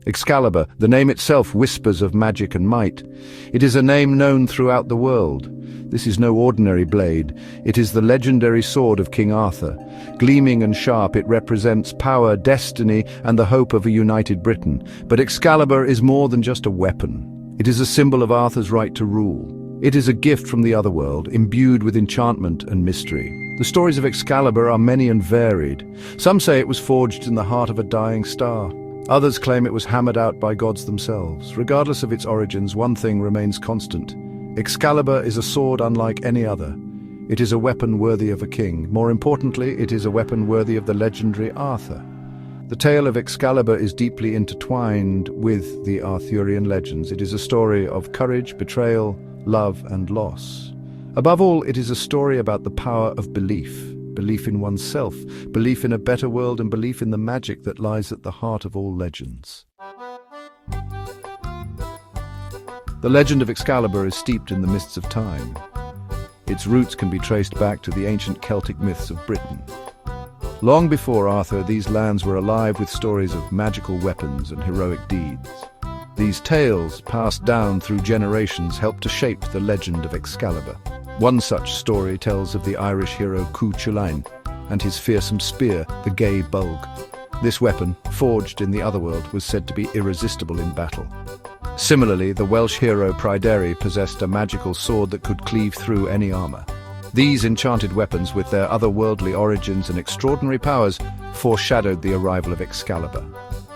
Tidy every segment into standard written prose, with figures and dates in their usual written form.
Excalibur, the name itself whispers of magic and might. It is a name known throughout the world. This is no ordinary blade. It is the legendary sword of King Arthur. Gleaming and sharp, it represents power, destiny, and the hope of a united Britain. But Excalibur is more than just a weapon. It is a symbol of Arthur's right to rule. It is a gift from the otherworld, imbued with enchantment and mystery. The stories of Excalibur are many and varied. Some say it was forged in the heart of a dying star. Others claim it was hammered out by gods themselves. Regardless of its origins, one thing remains constant. Excalibur is a sword unlike any other. It is a weapon worthy of a king. More importantly, it is a weapon worthy of the legendary Arthur. The tale of Excalibur is deeply intertwined with the Arthurian legends. It is a story of courage, betrayal, love, and loss. Above all, it is a story about the power of belief. Belief in oneself, belief in a better world, and belief in the magic that lies at the heart of all legends. The legend of Excalibur is steeped in the mists of time. Its roots can be traced back to the ancient Celtic myths of Britain. Long before Arthur, these lands were alive with stories of magical weapons and heroic deeds. These tales, passed down through generations, helped to shape the legend of Excalibur. One such story tells of the Irish hero Cuchulainn and his fearsome spear, the Gay Bulg. This weapon, forged in the otherworld, was said to be irresistible in battle. Similarly, the Welsh hero Pryderi possessed a magical sword that could cleave through any armor. These enchanted weapons, with their otherworldly origins and extraordinary powers, foreshadowed the arrival of Excalibur.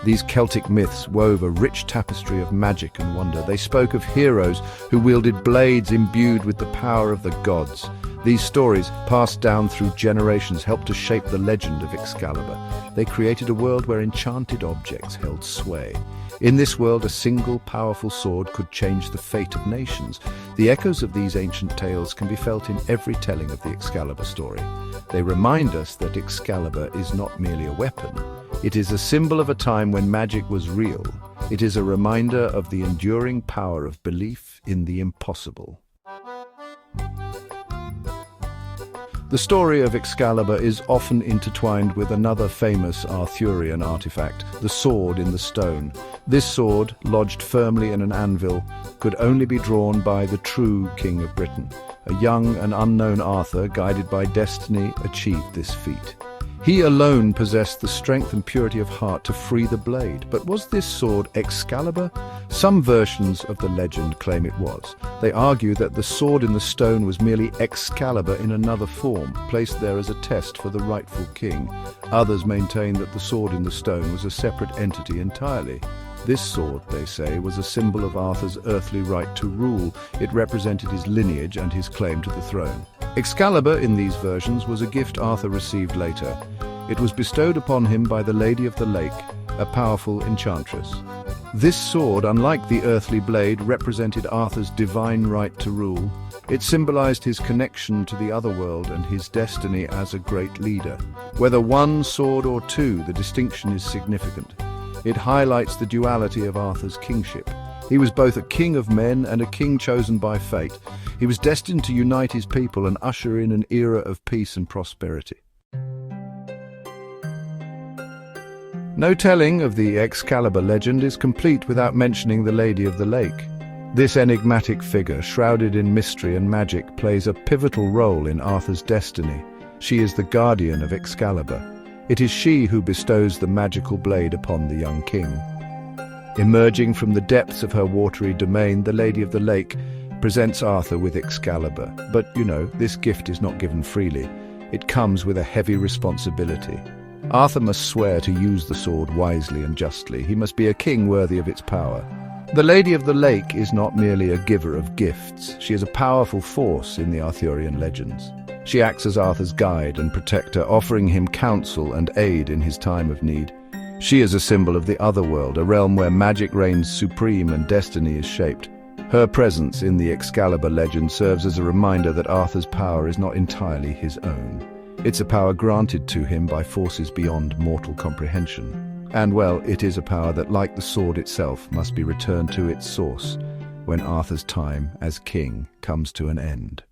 These Celtic myths wove a rich tapestry of magic and wonder. They spoke of heroes who wielded blades imbued with the power of the gods. These stories, passed down through generations, helped to shape the legend of Excalibur. They created a world where enchanted objects held sway. In this world, a single powerful sword could change the fate of nations. The echoes of these ancient tales can be felt in every telling of the Excalibur story. They remind us that Excalibur is not merely a weapon. It is a symbol of a time when magic was real. It is a reminder of the enduring power of belief in the impossible. The story of Excalibur is often intertwined with another famous Arthurian artifact, the sword in the stone. This sword, lodged firmly in an anvil, could only be drawn by the true King of Britain. A young and unknown Arthur, guided by destiny, achieved this feat. He alone possessed the strength and purity of heart to free the blade. But was this sword Excalibur? Some versions of the legend claim it was. They argue that the sword in the stone was merely Excalibur in another form, placed there as a test for the rightful king. Others maintain that the sword in the stone was a separate entity entirely. This sword, they say, was a symbol of Arthur's earthly right to rule. It represented his lineage and his claim to the throne. Excalibur, in these versions, was a gift Arthur received later. It was bestowed upon him by the Lady of the Lake, a powerful enchantress. This sword, unlike the earthly blade, represented Arthur's divine right to rule. It symbolized his connection to the otherworld and his destiny as a great leader. Whether one sword or two, the distinction is significant. It highlights the duality of Arthur's kingship. He was both a king of men and a king chosen by fate. He was destined to unite his people and usher in an era of peace and prosperity. No telling of the Excalibur legend is complete without mentioning the Lady of the Lake. This enigmatic figure, shrouded in mystery and magic, plays a pivotal role in Arthur's destiny. She is the guardian of Excalibur. It is she who bestows the magical blade upon the young king. Emerging from the depths of her watery domain, the Lady of the Lake presents Arthur with Excalibur. But, this gift is not given freely. It comes with a heavy responsibility. Arthur must swear to use the sword wisely and justly. He must be a king worthy of its power. The Lady of the Lake is not merely a giver of gifts. She is a powerful force in the Arthurian legends. She acts as Arthur's guide and protector, offering him counsel and aid in his time of need. She is a symbol of the otherworld, a realm where magic reigns supreme and destiny is shaped. Her presence in the Excalibur legend serves as a reminder that Arthur's power is not entirely his own. It's a power granted to him by forces beyond mortal comprehension. And, it is a power that, like the sword itself, must be returned to its source when Arthur's time as king comes to an end.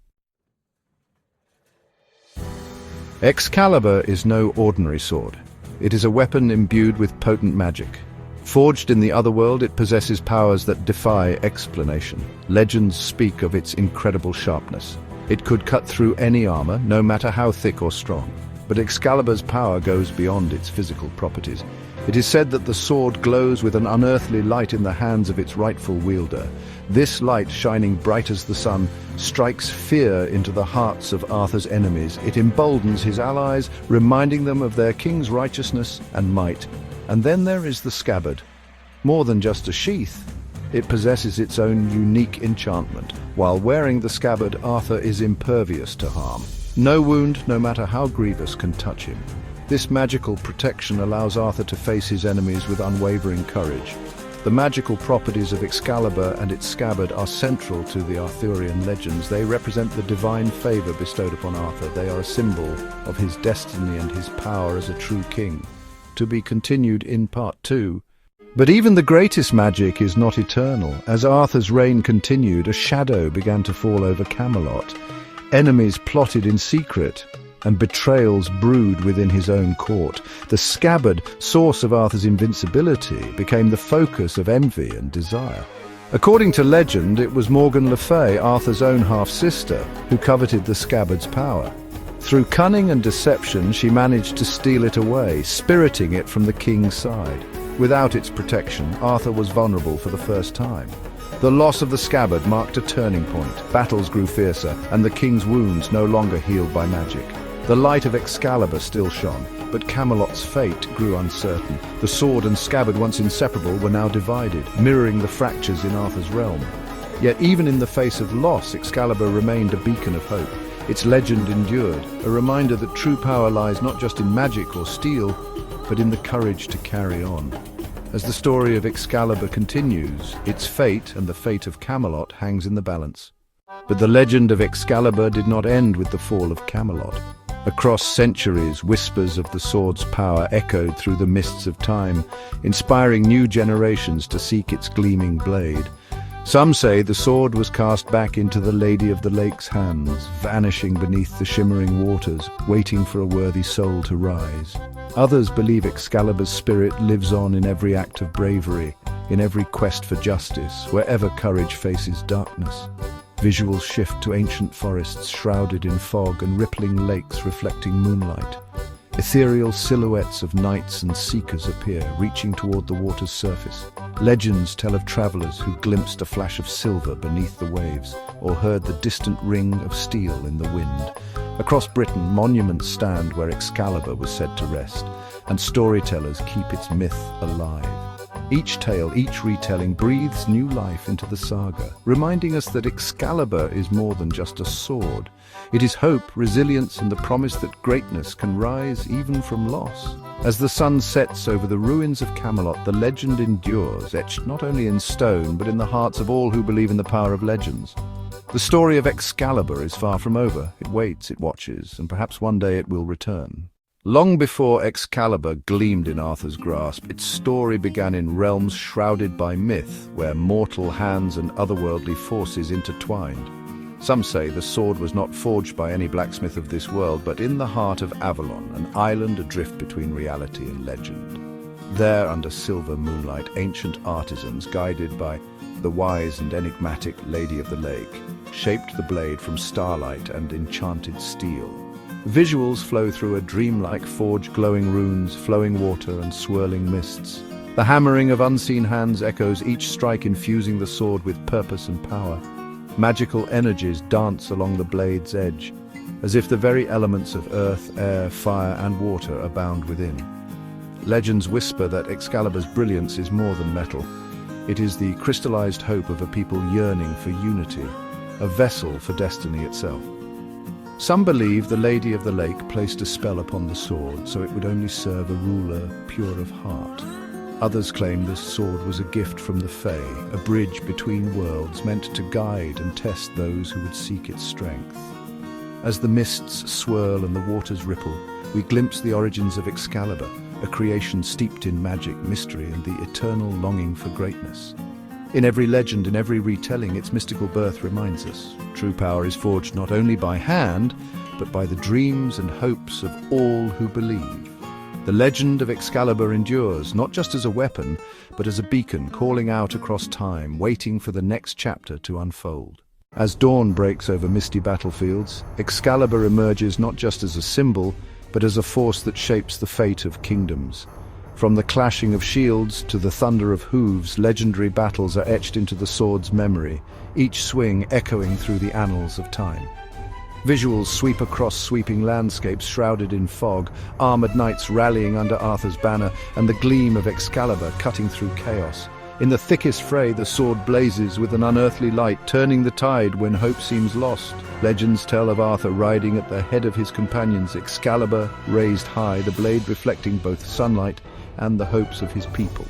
Excalibur is no ordinary sword. It is a weapon imbued with potent magic. Forged in the otherworld, it possesses powers that defy explanation. Legends speak of its incredible sharpness. It could cut through any armor, no matter how thick or strong. But Excalibur's power goes beyond its physical properties. It is said that the sword glows with an unearthly light in the hands of its rightful wielder. This light, shining bright as the sun, strikes fear into the hearts of Arthur's enemies. It emboldens his allies, reminding them of their king's righteousness and might. And then there is the scabbard. More than just a sheath, it possesses its own unique enchantment. While wearing the scabbard, Arthur is impervious to harm. No wound, no matter how grievous, can touch him. This magical protection allows Arthur to face his enemies with unwavering courage. The magical properties of Excalibur and its scabbard are central to the Arthurian legends. They represent the divine favor bestowed upon Arthur. They are a symbol of his destiny and his power as a true king. To be continued in Part 2. But even the greatest magic is not eternal. As Arthur's reign continued, a shadow began to fall over Camelot. Enemies plotted in secret, and betrayals brewed within his own court. The scabbard, source of Arthur's invincibility, became the focus of envy and desire. According to legend, it was Morgan Le Fay, Arthur's own half-sister, who coveted the scabbard's power. Through cunning and deception, she managed to steal it away, spiriting it from the king's side. Without its protection, Arthur was vulnerable for the first time. The loss of the scabbard marked a turning point. Battles grew fiercer, and the king's wounds no longer healed by magic. The light of Excalibur still shone, but Camelot's fate grew uncertain. The sword and scabbard, once inseparable, were now divided, mirroring the fractures in Arthur's realm. Yet even in the face of loss, Excalibur remained a beacon of hope. Its legend endured, a reminder that true power lies not just in magic or steel, but in the courage to carry on. As the story of Excalibur continues, its fate and the fate of Camelot hangs in the balance. But the legend of Excalibur did not end with the fall of Camelot. Across centuries, whispers of the sword's power echoed through the mists of time, inspiring new generations to seek its gleaming blade. Some say the sword was cast back into the Lady of the Lake's hands, vanishing beneath the shimmering waters, waiting for a worthy soul to rise. Others believe Excalibur's spirit lives on in every act of bravery, in every quest for justice, wherever courage faces darkness. Visuals shift to ancient forests shrouded in fog and rippling lakes reflecting moonlight. Ethereal silhouettes of knights and seekers appear, reaching toward the water's surface. Legends tell of travelers who glimpsed a flash of silver beneath the waves, or heard the distant ring of steel in the wind. Across Britain, monuments stand where Excalibur was said to rest, and storytellers keep its myth alive. Each tale, each retelling, breathes new life into the saga, reminding us that Excalibur is more than just a sword. It is hope, resilience, and the promise that greatness can rise even from loss. As the sun sets over the ruins of Camelot, the legend endures, etched not only in stone, but in the hearts of all who believe in the power of legends. The story of Excalibur is far from over. It waits, it watches, and perhaps one day it will return. Long before Excalibur gleamed in Arthur's grasp, its story began in realms shrouded by myth, where mortal hands and otherworldly forces intertwined. Some say the sword was not forged by any blacksmith of this world, but in the heart of Avalon, an island adrift between reality and legend. There, under silver moonlight, ancient artisans, guided by the wise and enigmatic Lady of the Lake, shaped the blade from starlight and enchanted steel. Visuals flow through a dreamlike forge, glowing runes, flowing water, and swirling mists. The hammering of unseen hands echoes, each strike infusing the sword with purpose and power. Magical energies dance along the blade's edge, as if the very elements of earth, air, fire, and water abound within. Legends whisper that Excalibur's brilliance is more than metal. It is the crystallized hope of a people yearning for unity, a vessel for destiny itself. Some believe the Lady of the Lake placed a spell upon the sword so it would only serve a ruler pure of heart. Others claim this sword was a gift from the Fae, a bridge between worlds meant to guide and test those who would seek its strength. As the mists swirl and the waters ripple, we glimpse the origins of Excalibur, a creation steeped in magic, mystery, and the eternal longing for greatness. In every legend, in every retelling, its mystical birth reminds us. True power is forged not only by hand, but by the dreams and hopes of all who believe. The legend of Excalibur endures, not just as a weapon, but as a beacon calling out across time, waiting for the next chapter to unfold. As dawn breaks over misty battlefields, Excalibur emerges not just as a symbol, but as a force that shapes the fate of kingdoms. From the clashing of shields to the thunder of hooves, legendary battles are etched into the sword's memory, each swing echoing through the annals of time. Visuals sweep across sweeping landscapes shrouded in fog, armored knights rallying under Arthur's banner, and the gleam of Excalibur cutting through chaos. In the thickest fray, the sword blazes with an unearthly light, turning the tide when hope seems lost. Legends tell of Arthur riding at the head of his companions, Excalibur raised high, the blade reflecting both sunlight and the hopes of his people.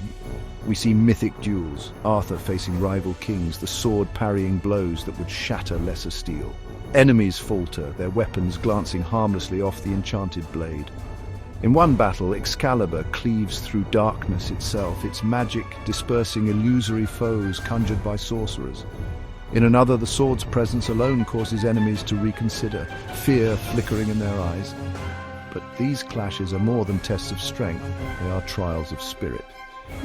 We see mythic duels, Arthur facing rival kings, the sword parrying blows that would shatter lesser steel. Enemies falter, their weapons glancing harmlessly off the enchanted blade. In one battle, Excalibur cleaves through darkness itself, its magic dispersing illusory foes conjured by sorcerers. In another, the sword's presence alone causes enemies to reconsider, fear flickering in their eyes. But these clashes are more than tests of strength, they are trials of spirit.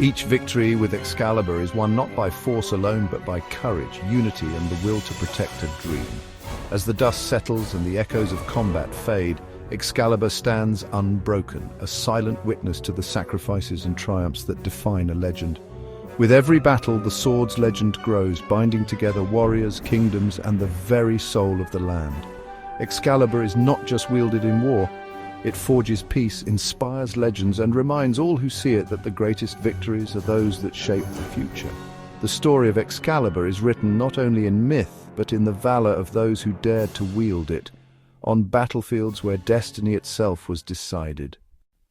Each victory with Excalibur is won not by force alone, but by courage, unity, and the will to protect a dream. As the dust settles and the echoes of combat fade, Excalibur stands unbroken, a silent witness to the sacrifices and triumphs that define a legend. With every battle, the sword's legend grows, binding together warriors, kingdoms, and the very soul of the land. Excalibur is not just wielded in war. It forges peace, inspires legends, and reminds all who see it that the greatest victories are those that shape the future. The story of Excalibur is written not only in myth, but in the valor of those who dared to wield it, on battlefields where destiny itself was decided.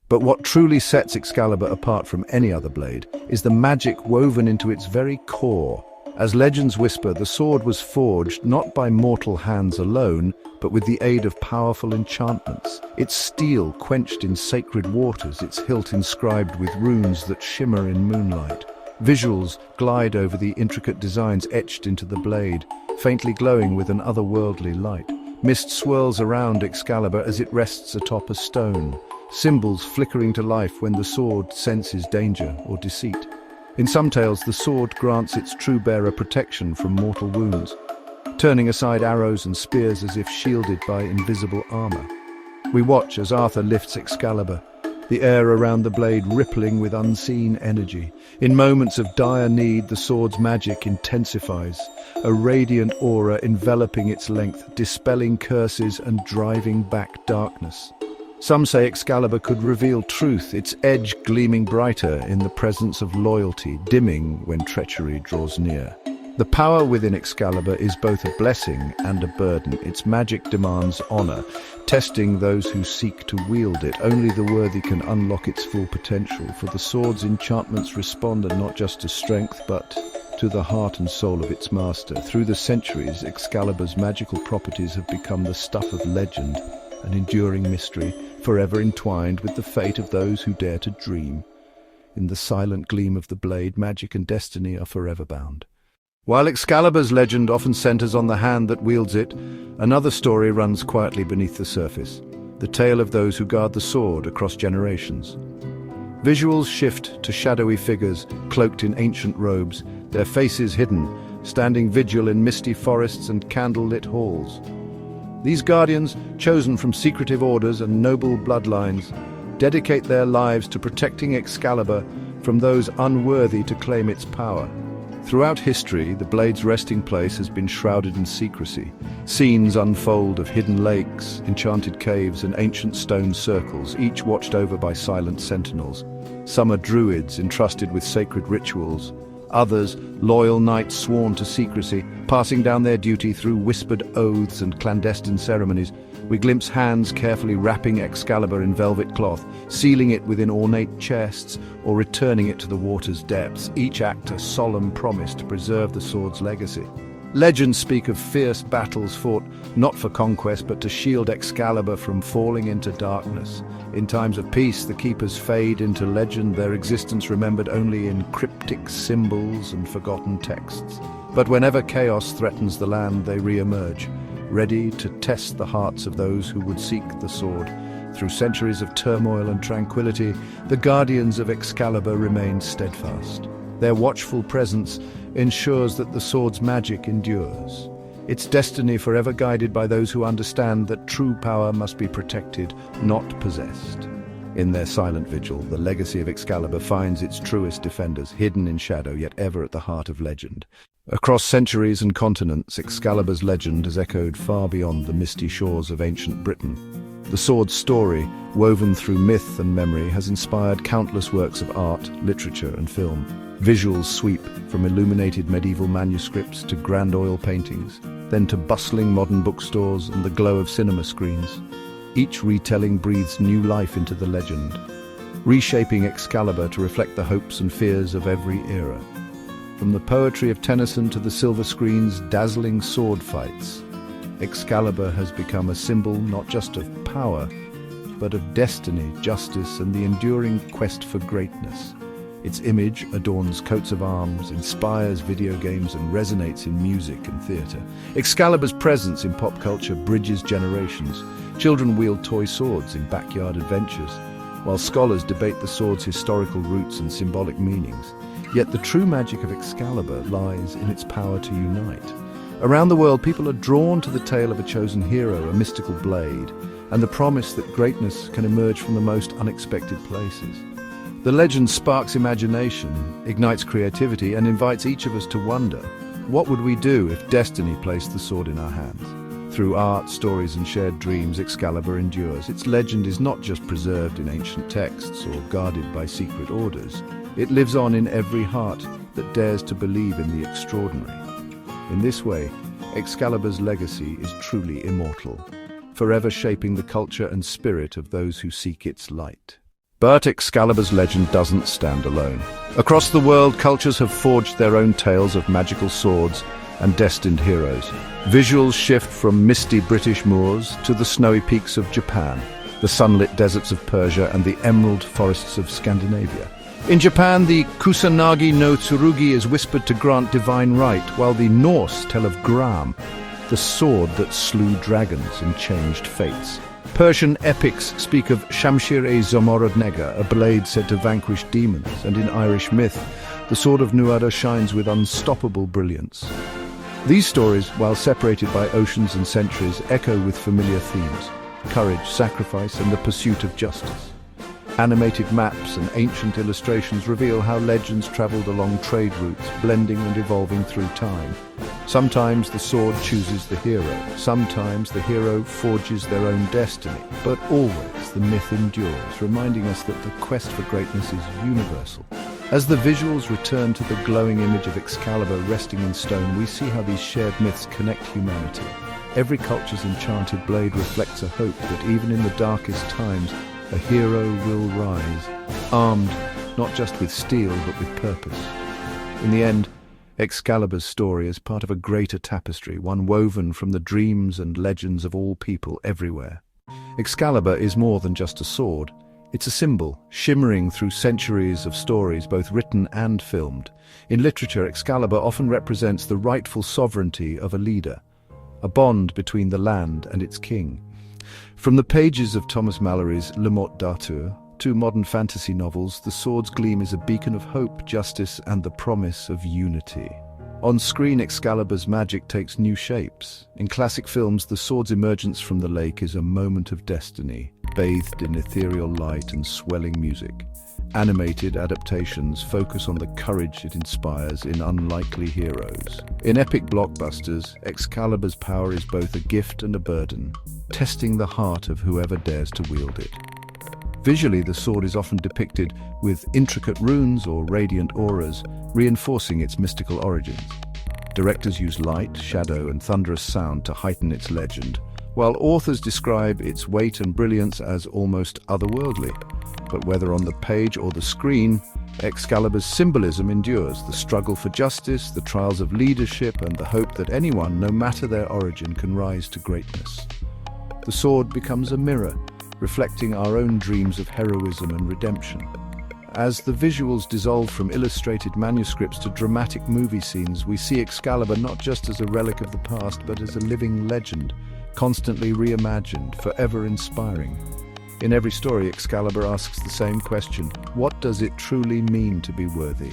But what truly sets Excalibur apart from any other blade is the magic woven into its very core. As legends whisper, the sword was forged not by mortal hands alone, but with the aid of powerful enchantments. Its steel quenched in sacred waters, its hilt inscribed with runes that shimmer in moonlight. Visuals glide over the intricate designs etched into the blade, faintly glowing with an otherworldly light. Mist swirls around Excalibur as it rests atop a stone, symbols flickering to life when the sword senses danger or deceit. In some tales, the sword grants its true bearer protection from mortal wounds, turning aside arrows and spears as if shielded by invisible armor. We watch as Arthur lifts Excalibur, the air around the blade rippling with unseen energy. In moments of dire need, the sword's magic intensifies, a radiant aura enveloping its length, dispelling curses and driving back darkness. Some say Excalibur could reveal truth, its edge gleaming brighter in the presence of loyalty, dimming when treachery draws near. The power within Excalibur is both a blessing and a burden. Its magic demands honor, testing those who seek to wield it. Only the worthy can unlock its full potential, for the sword's enchantments respond not just to strength, but to the heart and soul of its master. Through the centuries, Excalibur's magical properties have become the stuff of legend, an enduring mystery, forever entwined with the fate of those who dare to dream. In the silent gleam of the blade, magic and destiny are forever bound. While Excalibur's legend often centers on the hand that wields it, another story runs quietly beneath the surface, the tale of those who guard the sword across generations. Visuals shift to shadowy figures cloaked in ancient robes, their faces hidden, standing vigil in misty forests and candle-lit halls. These guardians, chosen from secretive orders and noble bloodlines, dedicate their lives to protecting Excalibur from those unworthy to claim its power. Throughout history, the blade's resting place has been shrouded in secrecy. Scenes unfold of hidden lakes, enchanted caves, and ancient stone circles, each watched over by silent sentinels. Some are druids entrusted with sacred rituals. Others, loyal knights sworn to secrecy, passing down their duty through whispered oaths and clandestine ceremonies. We glimpse hands carefully wrapping Excalibur in velvet cloth, sealing it within ornate chests, or returning it to the water's depths, each act a solemn promise to preserve the sword's legacy. Legends speak of fierce battles fought not for conquest but to shield Excalibur from falling into darkness. In times of peace, the keepers fade into legend, their existence remembered only in cryptic symbols and forgotten texts. But whenever chaos threatens the land, they re-emerge, ready to test the hearts of those who would seek the sword. Through centuries of turmoil and tranquility, the guardians of Excalibur remain steadfast. Their watchful presence ensures that the sword's magic endures. Its destiny forever guided by those who understand that true power must be protected, not possessed. In their silent vigil, the legacy of Excalibur finds its truest defenders, hidden in shadow, yet ever at the heart of legend. Across centuries and continents, Excalibur's legend has echoed far beyond the misty shores of ancient Britain. The sword's story, woven through myth and memory, has inspired countless works of art, literature, and film. Visuals sweep from illuminated medieval manuscripts to grand oil paintings, then to bustling modern bookstores and the glow of cinema screens. Each retelling breathes new life into the legend, reshaping Excalibur to reflect the hopes and fears of every era. From the poetry of Tennyson to the silver screen's dazzling sword fights, Excalibur has become a symbol not just of power, but of destiny, justice, and the enduring quest for greatness. Its image adorns coats of arms, inspires video games, and resonates in music and theatre. Excalibur's presence in pop culture bridges generations. Children wield toy swords in backyard adventures, while scholars debate the sword's historical roots and symbolic meanings. Yet the true magic of Excalibur lies in its power to unite. Around the world, people are drawn to the tale of a chosen hero, a mystical blade, and the promise that greatness can emerge from the most unexpected places. The legend sparks imagination, ignites creativity, and invites each of us to wonder, what would we do if destiny placed the sword in our hands? Through art, stories, and shared dreams, Excalibur endures. Its legend is not just preserved in ancient texts or guarded by secret orders. It lives on in every heart that dares to believe in the extraordinary. In this way, Excalibur's legacy is truly immortal, forever shaping the culture and spirit of those who seek its light. But Excalibur's legend doesn't stand alone. Across the world, cultures have forged their own tales of magical swords and destined heroes. Visuals shift from misty British moors to the snowy peaks of Japan, the sunlit deserts of Persia, and the emerald forests of Scandinavia. In Japan, the Kusanagi no Tsurugi is whispered to grant divine right, while the Norse tell of Gram, the sword that slew dragons and changed fates. Persian epics speak of Shamshir-e-Zomorodnega, a blade said to vanquish demons, and in Irish myth, the sword of Nuada shines with unstoppable brilliance. These stories, while separated by oceans and centuries, echo with familiar themes: courage, sacrifice, and the pursuit of justice. Animated maps and ancient illustrations reveal how legends traveled along trade routes, blending and evolving through time. Sometimes the sword chooses the hero, sometimes the hero forges their own destiny, but always the myth endures, reminding us that the quest for greatness is universal. As the visuals return to the glowing image of Excalibur resting in stone, we see how these shared myths connect humanity. Every culture's enchanted blade reflects a hope that even in the darkest times, a hero will rise, armed not just with steel but with purpose. In the end, Excalibur's story is part of a greater tapestry, one woven from the dreams and legends of all people everywhere. Excalibur is more than just a sword. It's a symbol, shimmering through centuries of stories, both written and filmed. In literature, Excalibur often represents the rightful sovereignty of a leader, a bond between the land and its king. From the pages of Thomas Malory's Le Morte d'Arthur to modern fantasy novels, the sword's gleam is a beacon of hope, justice, and the promise of unity. On screen, Excalibur's magic takes new shapes. In classic films, the sword's emergence from the lake is a moment of destiny, bathed in ethereal light and swelling music. Animated adaptations focus on the courage it inspires in unlikely heroes. In epic blockbusters, Excalibur's power is both a gift and a burden, testing the heart of whoever dares to wield it. Visually, the sword is often depicted with intricate runes or radiant auras, reinforcing its mystical origins. Directors use light, shadow, and thunderous sound to heighten its legend, while authors describe its weight and brilliance as almost otherworldly. But whether on the page or the screen, Excalibur's symbolism endures: the struggle for justice, the trials of leadership, and the hope that anyone, no matter their origin, can rise to greatness. The sword becomes a mirror, reflecting our own dreams of heroism and redemption. As the visuals dissolve from illustrated manuscripts to dramatic movie scenes, we see Excalibur not just as a relic of the past, but as a living legend, constantly reimagined, forever inspiring. In every story, Excalibur asks the same question: what does it truly mean to be worthy?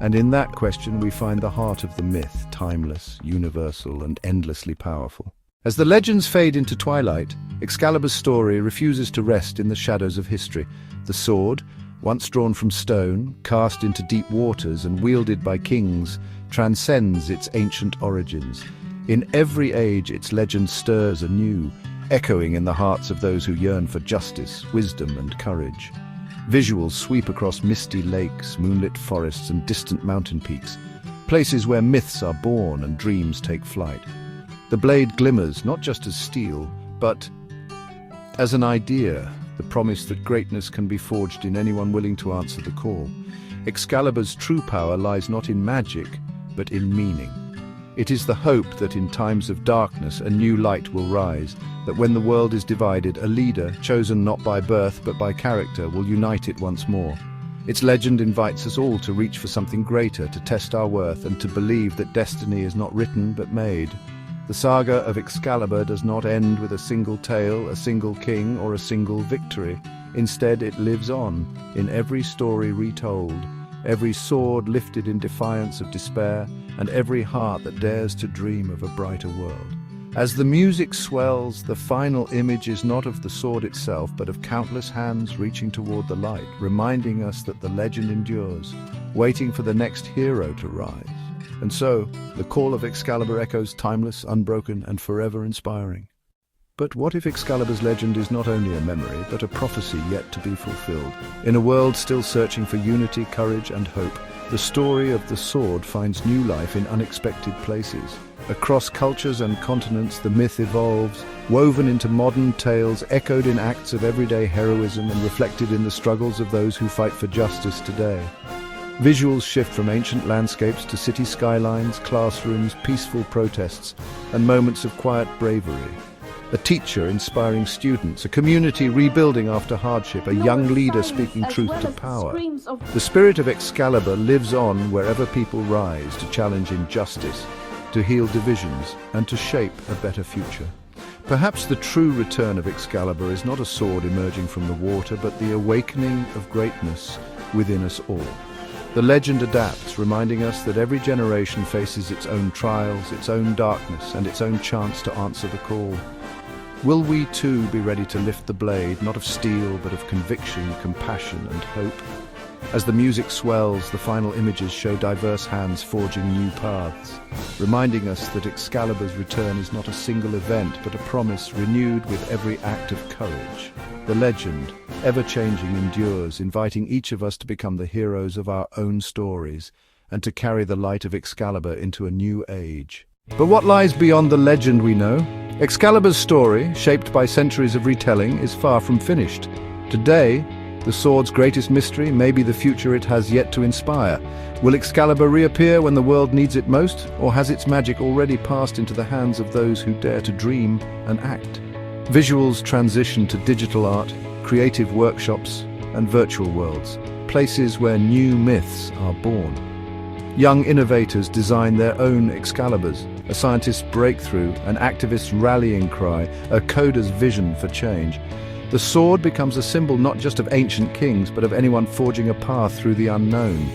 And in that question we find the heart of the myth, timeless, universal, and endlessly powerful. As the legends fade into twilight, Excalibur's story refuses to rest in the shadows of history. The sword, once drawn from stone, cast into deep waters and wielded by kings, transcends its ancient origins. In every age its legend stirs anew, echoing in the hearts of those who yearn for justice, wisdom, and courage. Visuals sweep across misty lakes, moonlit forests, and distant mountain peaks, places where myths are born and dreams take flight. The blade glimmers not just as steel, but as an idea, the promise that greatness can be forged in anyone willing to answer the call. Excalibur's true power lies not in magic, but in meaning. It is the hope that in times of darkness a new light will rise, that when the world is divided, a leader, chosen not by birth but by character, will unite it once more. Its legend invites us all to reach for something greater, to test our worth, and to believe that destiny is not written but made. The saga of Excalibur does not end with a single tale, a single king, or a single victory. Instead, it lives on, in every story retold, every sword lifted in defiance of despair, and every heart that dares to dream of a brighter world. As the music swells, the final image is not of the sword itself, but of countless hands reaching toward the light, reminding us that the legend endures, waiting for the next hero to rise. And so, the call of Excalibur echoes timeless, unbroken, and forever inspiring. But what if Excalibur's legend is not only a memory, but a prophecy yet to be fulfilled? In a world still searching for unity, courage, and hope, the story of the sword finds new life in unexpected places. Across cultures and continents, the myth evolves, woven into modern tales, echoed in acts of everyday heroism, and reflected in the struggles of those who fight for justice today. Visuals shift from ancient landscapes to city skylines, classrooms, peaceful protests, and moments of quiet bravery. A teacher inspiring students, a community rebuilding after hardship, a young leader speaking truth to power. The spirit of Excalibur lives on wherever people rise to challenge injustice, to heal divisions, and to shape a better future. Perhaps the true return of Excalibur is not a sword emerging from the water, but the awakening of greatness within us all. The legend adapts, reminding us that every generation faces its own trials, its own darkness, and its own chance to answer the call. Will we too be ready to lift the blade, not of steel, but of conviction, compassion, and hope? As the music swells, the final images show diverse hands forging new paths, reminding us that Excalibur's return is not a single event, but a promise renewed with every act of courage. The legend, ever-changing, endures, inviting each of us to become the heroes of our own stories and to carry the light of Excalibur into a new age. But what lies beyond the legend we know? Excalibur's story, shaped by centuries of retelling, is far from finished. Today, the sword's greatest mystery may be the future it has yet to inspire. Will Excalibur reappear when the world needs it most, or has its magic already passed into the hands of those who dare to dream and act? Visuals transition to digital art, creative workshops, and virtual worlds, places where new myths are born. Young innovators design their own Excaliburs, a scientist's breakthrough, an activist's rallying cry, a coder's vision for change. The sword becomes a symbol not just of ancient kings, but of anyone forging a path through the unknown.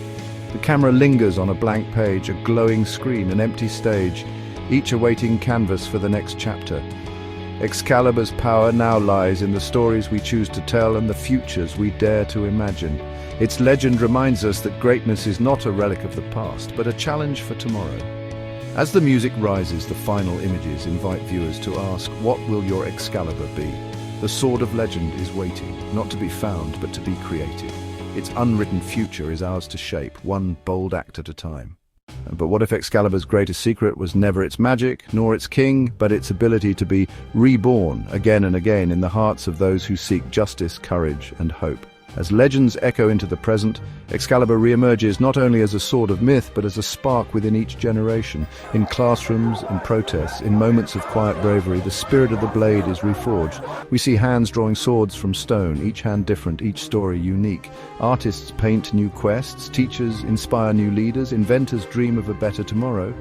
The camera lingers on a blank page, a glowing screen, an empty stage, each awaiting canvas for the next chapter. Excalibur's power now lies in the stories we choose to tell and the futures we dare to imagine. Its legend reminds us that greatness is not a relic of the past, but a challenge for tomorrow. As the music rises, the final images invite viewers to ask, what will your Excalibur be? The sword of legend is waiting, not to be found, but to be created. Its unwritten future is ours to shape, one bold act at a time. But what if Excalibur's greatest secret was never its magic, nor its king, but its ability to be reborn again and again in the hearts of those who seek justice, courage, and hope? As legends echo into the present, Excalibur reemerges not only as a sword of myth, but as a spark within each generation. In classrooms, in protests, in moments of quiet bravery, the spirit of the blade is reforged. We see hands drawing swords from stone, each hand different, each story unique. Artists paint new quests, teachers inspire new leaders, inventors dream of a better tomorrow.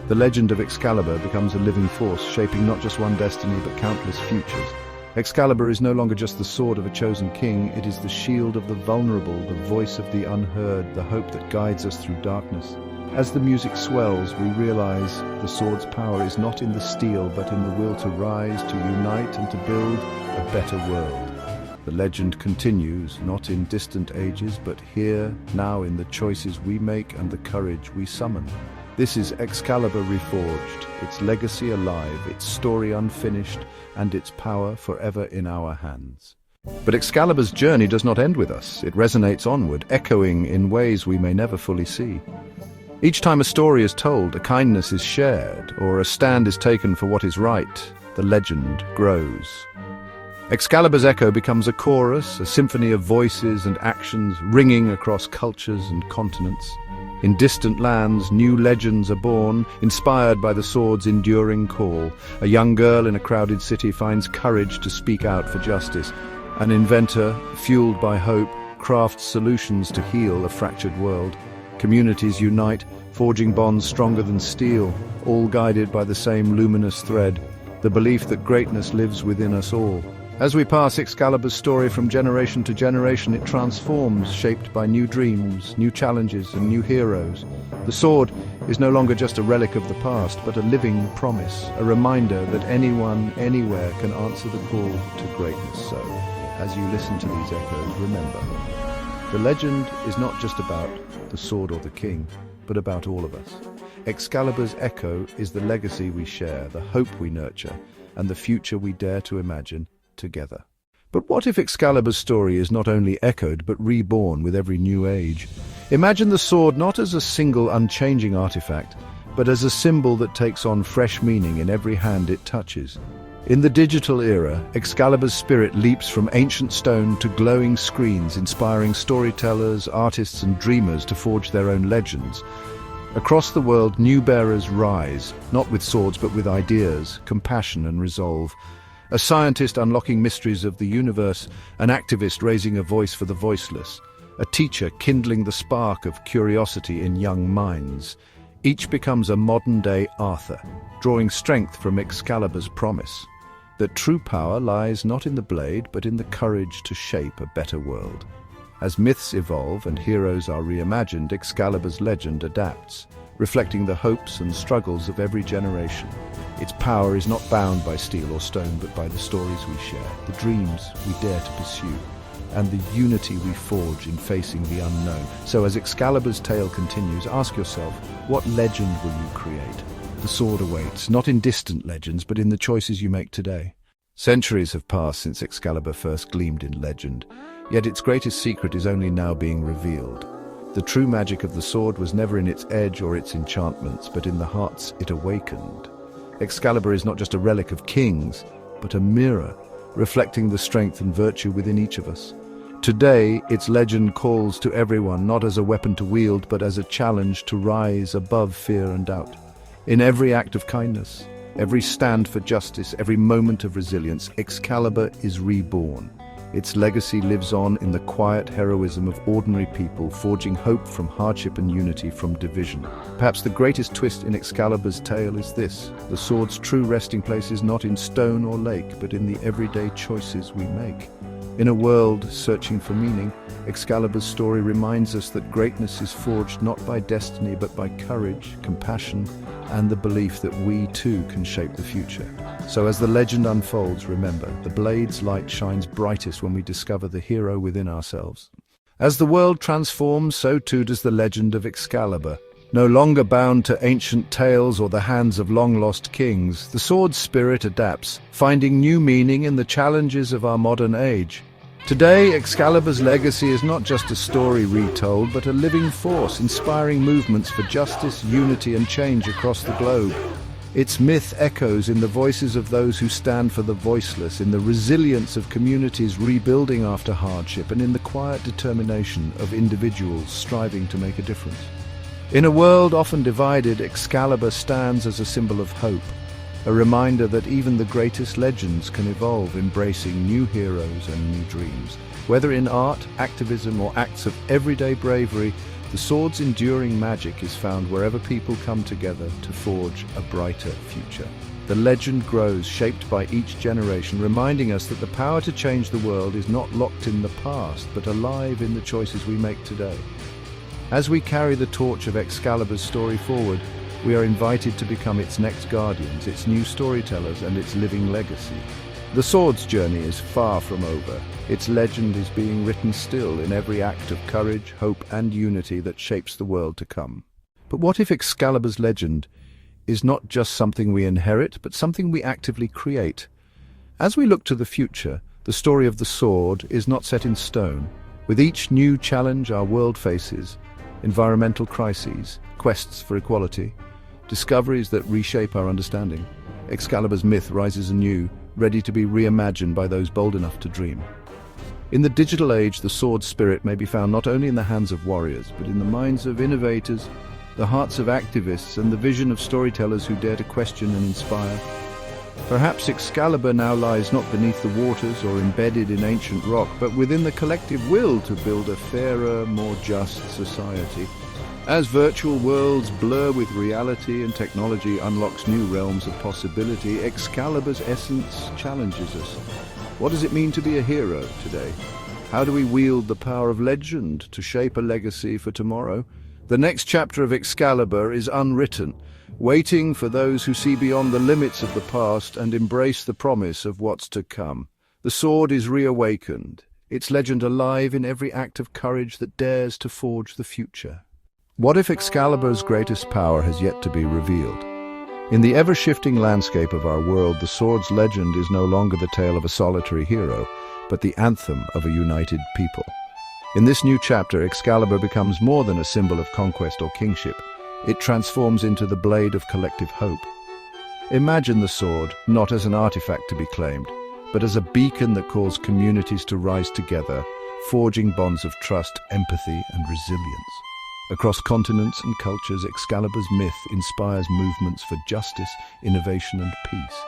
The legend of Excalibur becomes a living force, shaping not just one destiny, but countless futures. Excalibur is no longer just the sword of a chosen king, it is the shield of the vulnerable, the voice of the unheard, the hope that guides us through darkness. As the music swells, we realize the sword's power is not in the steel, but in the will to rise, to unite, and to build a better world. The legend continues, not in distant ages, but here, now, in the choices we make and the courage we summon. This is Excalibur Reforged, its legacy alive, its story unfinished, and its power forever in our hands. But Excalibur's journey does not end with us. It resonates onward, echoing in ways we may never fully see. Each time a story is told, a kindness is shared, or a stand is taken for what is right, the legend grows. Excalibur's echo becomes a chorus, a symphony of voices and actions ringing across cultures and continents. In distant lands, new legends are born, inspired by the sword's enduring call. A young girl in a crowded city finds courage to speak out for justice. An inventor, fueled by hope, crafts solutions to heal a fractured world. Communities unite, forging bonds stronger than steel, all guided by the same luminous thread, the belief that greatness lives within us all. As we pass Excalibur's story from generation to generation, it transforms, shaped by new dreams, new challenges, and new heroes. The sword is no longer just a relic of the past, but a living promise, a reminder that anyone, anywhere can answer the call to greatness. So, as you listen to these echoes, remember, the legend is not just about the sword or the king, but about all of us. Excalibur's echo is the legacy we share, the hope we nurture, and the future we dare to imagine together. But what if Excalibur's story is not only echoed, but reborn with every new age? Imagine the sword not as a single unchanging artifact, but as a symbol that takes on fresh meaning in every hand it touches. In the digital era, Excalibur's spirit leaps from ancient stone to glowing screens, inspiring storytellers, artists, and dreamers to forge their own legends. Across the world, new bearers rise, not with swords but with ideas, compassion, and resolve. A scientist unlocking mysteries of the universe, an activist raising a voice for the voiceless, a teacher kindling the spark of curiosity in young minds. Each becomes a modern-day Arthur, drawing strength from Excalibur's promise that true power lies not in the blade, but in the courage to shape a better world. As myths evolve and heroes are reimagined, Excalibur's legend adapts, reflecting the hopes and struggles of every generation. Its power is not bound by steel or stone, but by the stories we share, the dreams we dare to pursue, and the unity we forge in facing the unknown. So as Excalibur's tale continues, ask yourself, what legend will you create? The sword awaits, not in distant legends, but in the choices you make today. Centuries have passed since Excalibur first gleamed in legend, yet its greatest secret is only now being revealed. The true magic of the sword was never in its edge or its enchantments, but in the hearts it awakened. Excalibur is not just a relic of kings, but a mirror, reflecting the strength and virtue within each of us. Today, its legend calls to everyone, not as a weapon to wield, but as a challenge to rise above fear and doubt. In every act of kindness, every stand for justice, every moment of resilience, Excalibur is reborn. Its legacy lives on in the quiet heroism of ordinary people, forging hope from hardship and unity from division. Perhaps the greatest twist in Excalibur's tale is this: the sword's true resting place is not in stone or lake, but in the everyday choices we make. In a world searching for meaning, Excalibur's story reminds us that greatness is forged not by destiny, but by courage, compassion, and the belief that we too can shape the future. So as the legend unfolds, remember, the blade's light shines brightest when we discover the hero within ourselves. As the world transforms, so too does the legend of Excalibur. No longer bound to ancient tales or the hands of long-lost kings, the sword's spirit adapts, finding new meaning in the challenges of our modern age. Today, Excalibur's legacy is not just a story retold, but a living force inspiring movements for justice, unity, and change across the globe. Its myth echoes in the voices of those who stand for the voiceless, in the resilience of communities rebuilding after hardship, and in the quiet determination of individuals striving to make a difference. In a world often divided, Excalibur stands as a symbol of hope, a reminder that even the greatest legends can evolve, embracing new heroes and new dreams. Whether in art, activism, or acts of everyday bravery, the sword's enduring magic is found wherever people come together to forge a brighter future. The legend grows, shaped by each generation, reminding us that the power to change the world is not locked in the past, but alive in the choices we make today. As we carry the torch of Excalibur's story forward, we are invited to become its next guardians, its new storytellers, and its living legacy. The sword's journey is far from over. Its legend is being written still in every act of courage, hope, and unity that shapes the world to come. But what if Excalibur's legend is not just something we inherit, but something we actively create? As we look to the future, the story of the sword is not set in stone. With each new challenge our world faces, environmental crises, quests for equality, discoveries that reshape our understanding, Excalibur's myth rises anew, ready to be reimagined by those bold enough to dream. In the digital age, the sword spirit may be found not only in the hands of warriors, but in the minds of innovators, the hearts of activists, and the vision of storytellers who dare to question and inspire. Perhaps Excalibur now lies not beneath the waters or embedded in ancient rock, but within the collective will to build a fairer, more just society. As virtual worlds blur with reality and technology unlocks new realms of possibility, Excalibur's essence challenges us. What does it mean to be a hero today? How do we wield the power of legend to shape a legacy for tomorrow? The next chapter of Excalibur is Unwritten, waiting for those who see beyond the limits of the past and embrace the promise of what's to come. The sword is reawakened, its legend alive in every act of courage that dares to forge the future. What if Excalibur's greatest power has yet to be revealed? In the ever-shifting landscape of our world, the sword's legend is no longer the tale of a solitary hero, but the anthem of a united people. In this new chapter, Excalibur becomes more than a symbol of conquest or kingship. It transforms into the blade of collective hope. Imagine the sword not as an artifact to be claimed, but as a beacon that calls communities to rise together, forging bonds of trust, empathy, and resilience. Across continents and cultures, Excalibur's myth inspires movements for justice, innovation, and peace.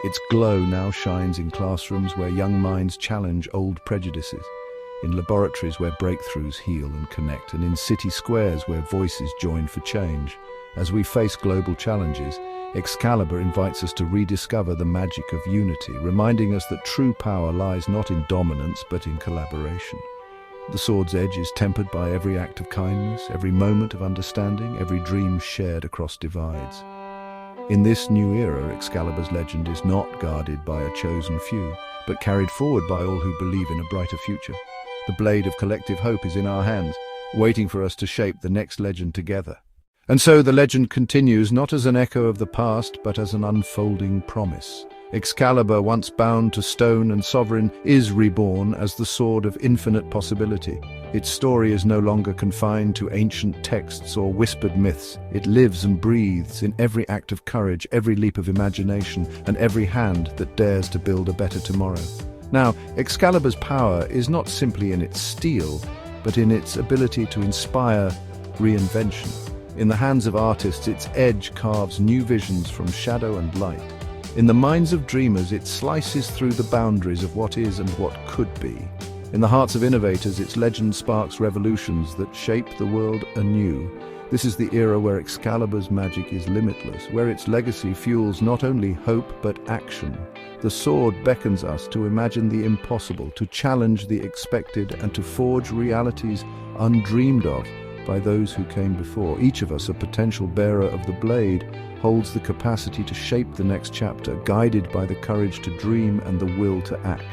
Its glow now shines in classrooms where young minds challenge old prejudices, in laboratories where breakthroughs heal and connect, and in city squares where voices join for change. As we face global challenges, Excalibur invites us to rediscover the magic of unity, reminding us that true power lies not in dominance but in collaboration. The sword's edge is tempered by every act of kindness, every moment of understanding, every dream shared across divides. In this new era, Excalibur's legend is not guarded by a chosen few, but carried forward by all who believe in a brighter future. The blade of collective hope is in our hands, waiting for us to shape the next legend together. And so the legend continues, not as an echo of the past, but as an unfolding promise. Excalibur, once bound to stone and sovereign, is reborn as the sword of infinite possibility. Its story is no longer confined to ancient texts or whispered myths. It lives and breathes in every act of courage, every leap of imagination, and every hand that dares to build a better tomorrow. Now, Excalibur's power is not simply in its steel, but in its ability to inspire reinvention. In the hands of artists, its edge carves new visions from shadow and light. In the minds of dreamers, it slices through the boundaries of what is and what could be. In the hearts of innovators, its legend sparks revolutions that shape the world anew. This is the era where Excalibur's magic is limitless, where its legacy fuels not only hope but action. The sword beckons us to imagine the impossible, to challenge the expected, and to forge realities undreamed of by those who came before. Each of us, a potential bearer of the blade, holds the capacity to shape the next chapter, guided by the courage to dream and the will to act.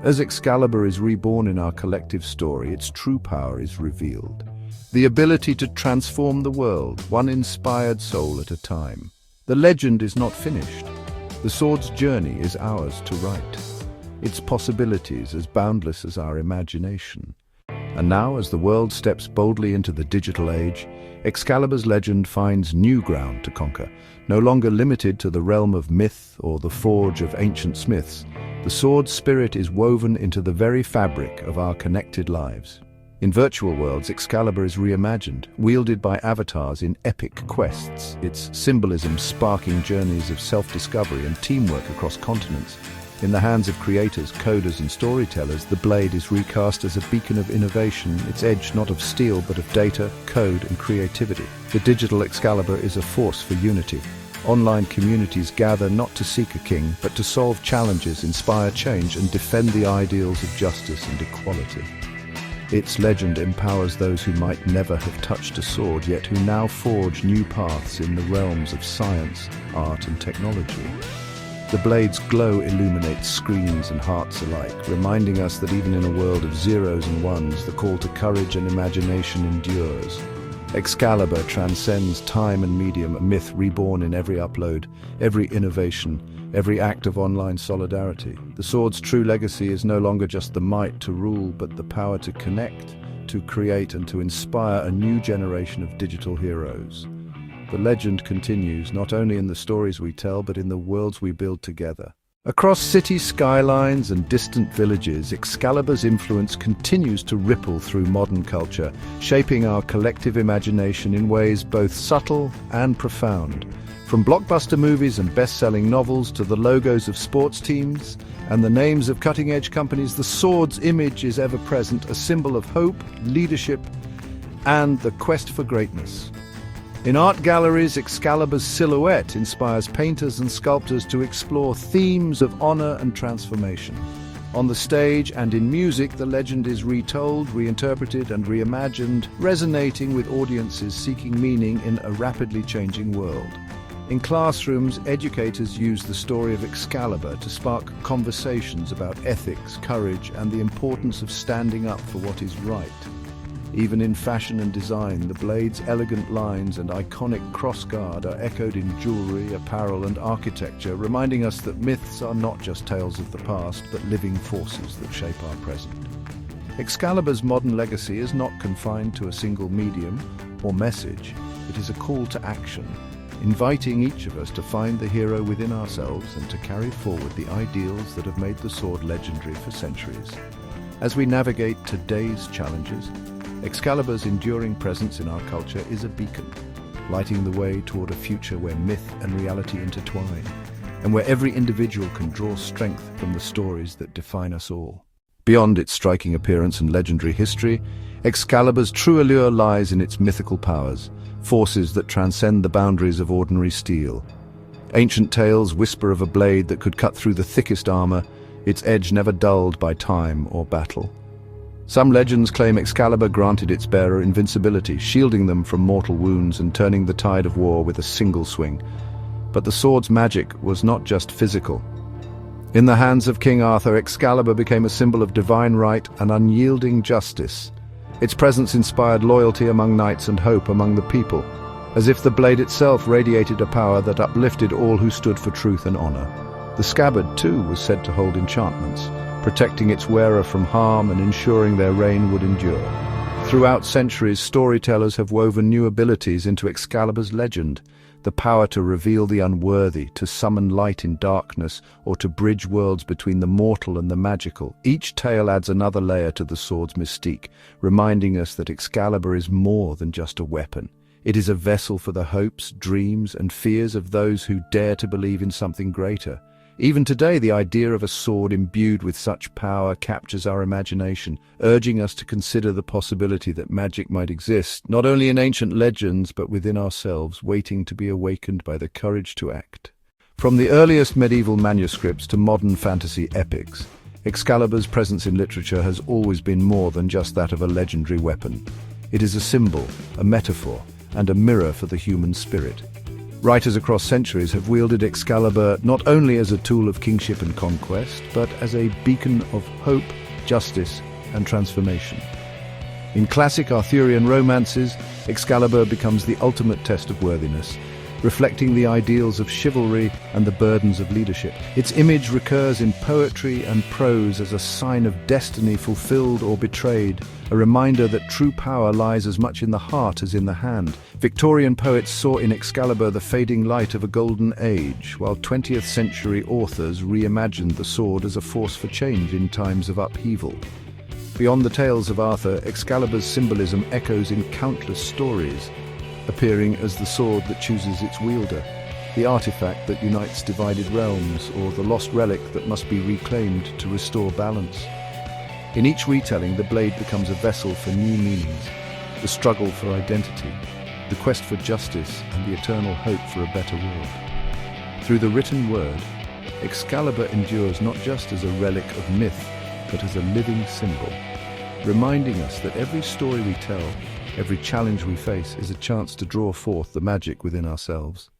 As Excalibur is reborn in our collective story, its true power is revealed. The ability to transform the world, one inspired soul at a time. The legend is not finished. The sword's journey is ours to write. Its possibilities as boundless as our imagination. And now, as the world steps boldly into the digital age, Excalibur's legend finds new ground to conquer. No longer limited to the realm of myth or the forge of ancient smiths, the sword's spirit is woven into the very fabric of our connected lives. In virtual worlds, Excalibur is reimagined, wielded by avatars in epic quests, its symbolism sparking journeys of self-discovery and teamwork across continents. In the hands of creators, coders, and storytellers, the blade is recast as a beacon of innovation, its edge not of steel but of data, code, and creativity. The digital Excalibur is a force for unity, online communities gather not to seek a king, but to solve challenges, inspire change, and defend the ideals of justice and equality. Its legend empowers those who might never have touched a sword, yet who now forge new paths in the realms of science, art, and technology. The blade's glow illuminates screens and hearts alike, reminding us that even in a world of zeros and ones, the call to courage and imagination endures. Excalibur transcends time and medium, a myth reborn in every upload, every innovation, every act of online solidarity. The sword's true legacy is no longer just the might to rule, but the power to connect, to create, and to inspire a new generation of digital heroes. The legend continues, not only in the stories we tell, but in the worlds we build together. Across city skylines and distant villages, Excalibur's influence continues to ripple through modern culture, shaping our collective imagination in ways both subtle and profound. From blockbuster movies and best-selling novels to the logos of sports teams and the names of cutting-edge companies, the sword's image is ever present, a symbol of hope, leadership, and the quest for greatness. In art galleries, Excalibur's silhouette inspires painters and sculptors to explore themes of honor and transformation. On the stage and in music, the legend is retold, reinterpreted, and reimagined, resonating with audiences seeking meaning in a rapidly changing world. In classrooms, educators use the story of Excalibur to spark conversations about ethics, courage, and the importance of standing up for what is right. Even in fashion and design, the blade's elegant lines and iconic crossguard are echoed in jewelry, apparel, and architecture, reminding us that myths are not just tales of the past, but living forces that shape our present. Excalibur's modern legacy is not confined to a single medium or message. It is a call to action, inviting each of us to find the hero within ourselves and to carry forward the ideals that have made the sword legendary for centuries. As we navigate today's challenges, Excalibur's enduring presence in our culture is a beacon, lighting the way toward a future where myth and reality intertwine, and where every individual can draw strength from the stories that define us all. Beyond its striking appearance and legendary history, Excalibur's true allure lies in its mythical powers, forces that transcend the boundaries of ordinary steel. Ancient tales whisper of a blade that could cut through the thickest armor, its edge never dulled by time or battle. Some legends claim Excalibur granted its bearer invincibility, shielding them from mortal wounds and turning the tide of war with a single swing. But the sword's magic was not just physical. In the hands of King Arthur, Excalibur became a symbol of divine right and unyielding justice. Its presence inspired loyalty among knights and hope among the people, as if the blade itself radiated a power that uplifted all who stood for truth and honor. The scabbard, too, was said to hold enchantments, protecting its wearer from harm and ensuring their reign would endure. Throughout centuries, storytellers have woven new abilities into Excalibur's legend, the power to reveal the unworthy, to summon light in darkness, or to bridge worlds between the mortal and the magical. Each tale adds another layer to the sword's mystique, reminding us that Excalibur is more than just a weapon. It is a vessel for the hopes, dreams, and fears of those who dare to believe in something greater. Even today, the idea of a sword imbued with such power captures our imagination, urging us to consider the possibility that magic might exist, not only in ancient legends, but within ourselves, waiting to be awakened by the courage to act. From the earliest medieval manuscripts to modern fantasy epics, Excalibur's presence in literature has always been more than just that of a legendary weapon. It is a symbol, a metaphor, and a mirror for the human spirit. Writers across centuries have wielded Excalibur not only as a tool of kingship and conquest, but as a beacon of hope, justice, and transformation. In classic Arthurian romances, Excalibur becomes the ultimate test of worthiness, reflecting the ideals of chivalry and the burdens of leadership. Its image recurs in poetry and prose as a sign of destiny fulfilled or betrayed, a reminder that true power lies as much in the heart as in the hand. Victorian poets saw in Excalibur the fading light of a golden age, while 20th century authors reimagined the sword as a force for change in times of upheaval. Beyond the tales of Arthur, Excalibur's symbolism echoes in countless stories, appearing as the sword that chooses its wielder, the artifact that unites divided realms, or the lost relic that must be reclaimed to restore balance. In each retelling, the blade becomes a vessel for new meanings, the struggle for identity, the quest for justice, and the eternal hope for a better world. Through the written word, Excalibur endures not just as a relic of myth, but as a living symbol, reminding us that every story we tell, every challenge we face is a chance to draw forth the magic within ourselves.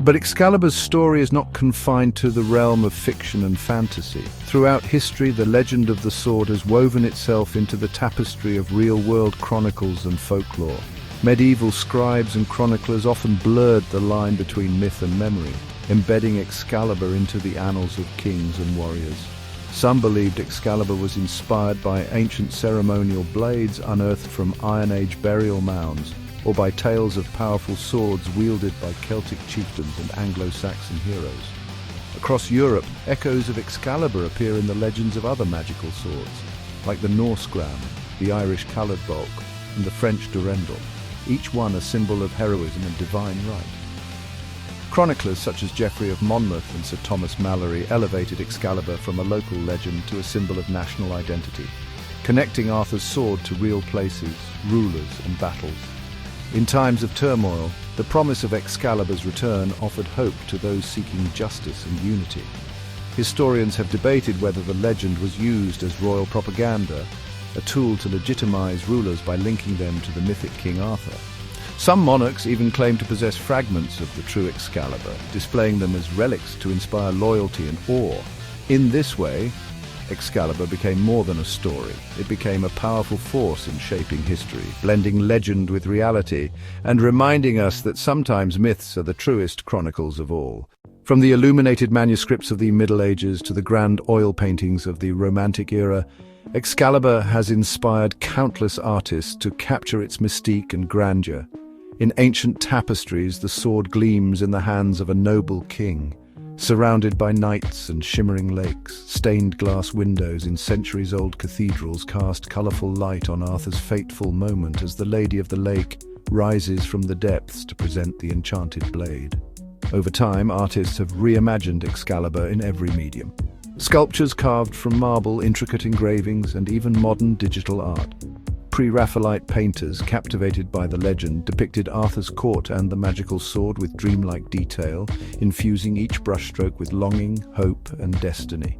But Excalibur's story is not confined to the realm of fiction and fantasy. Throughout history, the legend of the sword has woven itself into the tapestry of real-world chronicles and folklore. Medieval scribes and chroniclers often blurred the line between myth and memory, embedding Excalibur into the annals of kings and warriors. Some believed Excalibur was inspired by ancient ceremonial blades unearthed from Iron Age burial mounds, or by tales of powerful swords wielded by Celtic chieftains and Anglo-Saxon heroes. Across Europe, echoes of Excalibur appear in the legends of other magical swords, like the Norse Gram, the Irish coloured bulk, and the French Durendal, each one a symbol of heroism and divine right. Chroniclers such as Geoffrey of Monmouth and Sir Thomas Malory elevated Excalibur from a local legend to a symbol of national identity, connecting Arthur's sword to real places, rulers, and battles. In times of turmoil, the promise of Excalibur's return offered hope to those seeking justice and unity. Historians have debated whether the legend was used as royal propaganda, a tool to legitimize rulers by linking them to the mythic King Arthur. Some monarchs even claim to possess fragments of the true Excalibur, displaying them as relics to inspire loyalty and awe. In this way, Excalibur became more than a story. It became a powerful force in shaping history, blending legend with reality, and reminding us that sometimes myths are the truest chronicles of all. From the illuminated manuscripts of the Middle Ages to the grand oil paintings of the Romantic era, Excalibur has inspired countless artists to capture its mystique and grandeur. In ancient tapestries, the sword gleams in the hands of a noble king, surrounded by knights and shimmering lakes. Stained glass windows in centuries-old cathedrals cast colourful light on Arthur's fateful moment as the Lady of the Lake rises from the depths to present the enchanted blade. Over time, artists have reimagined Excalibur in every medium. Sculptures carved from marble, intricate engravings, and even modern digital art. Pre-Raphaelite painters, captivated by the legend, depicted Arthur's court and the magical sword with dreamlike detail, infusing each brushstroke with longing, hope, and destiny.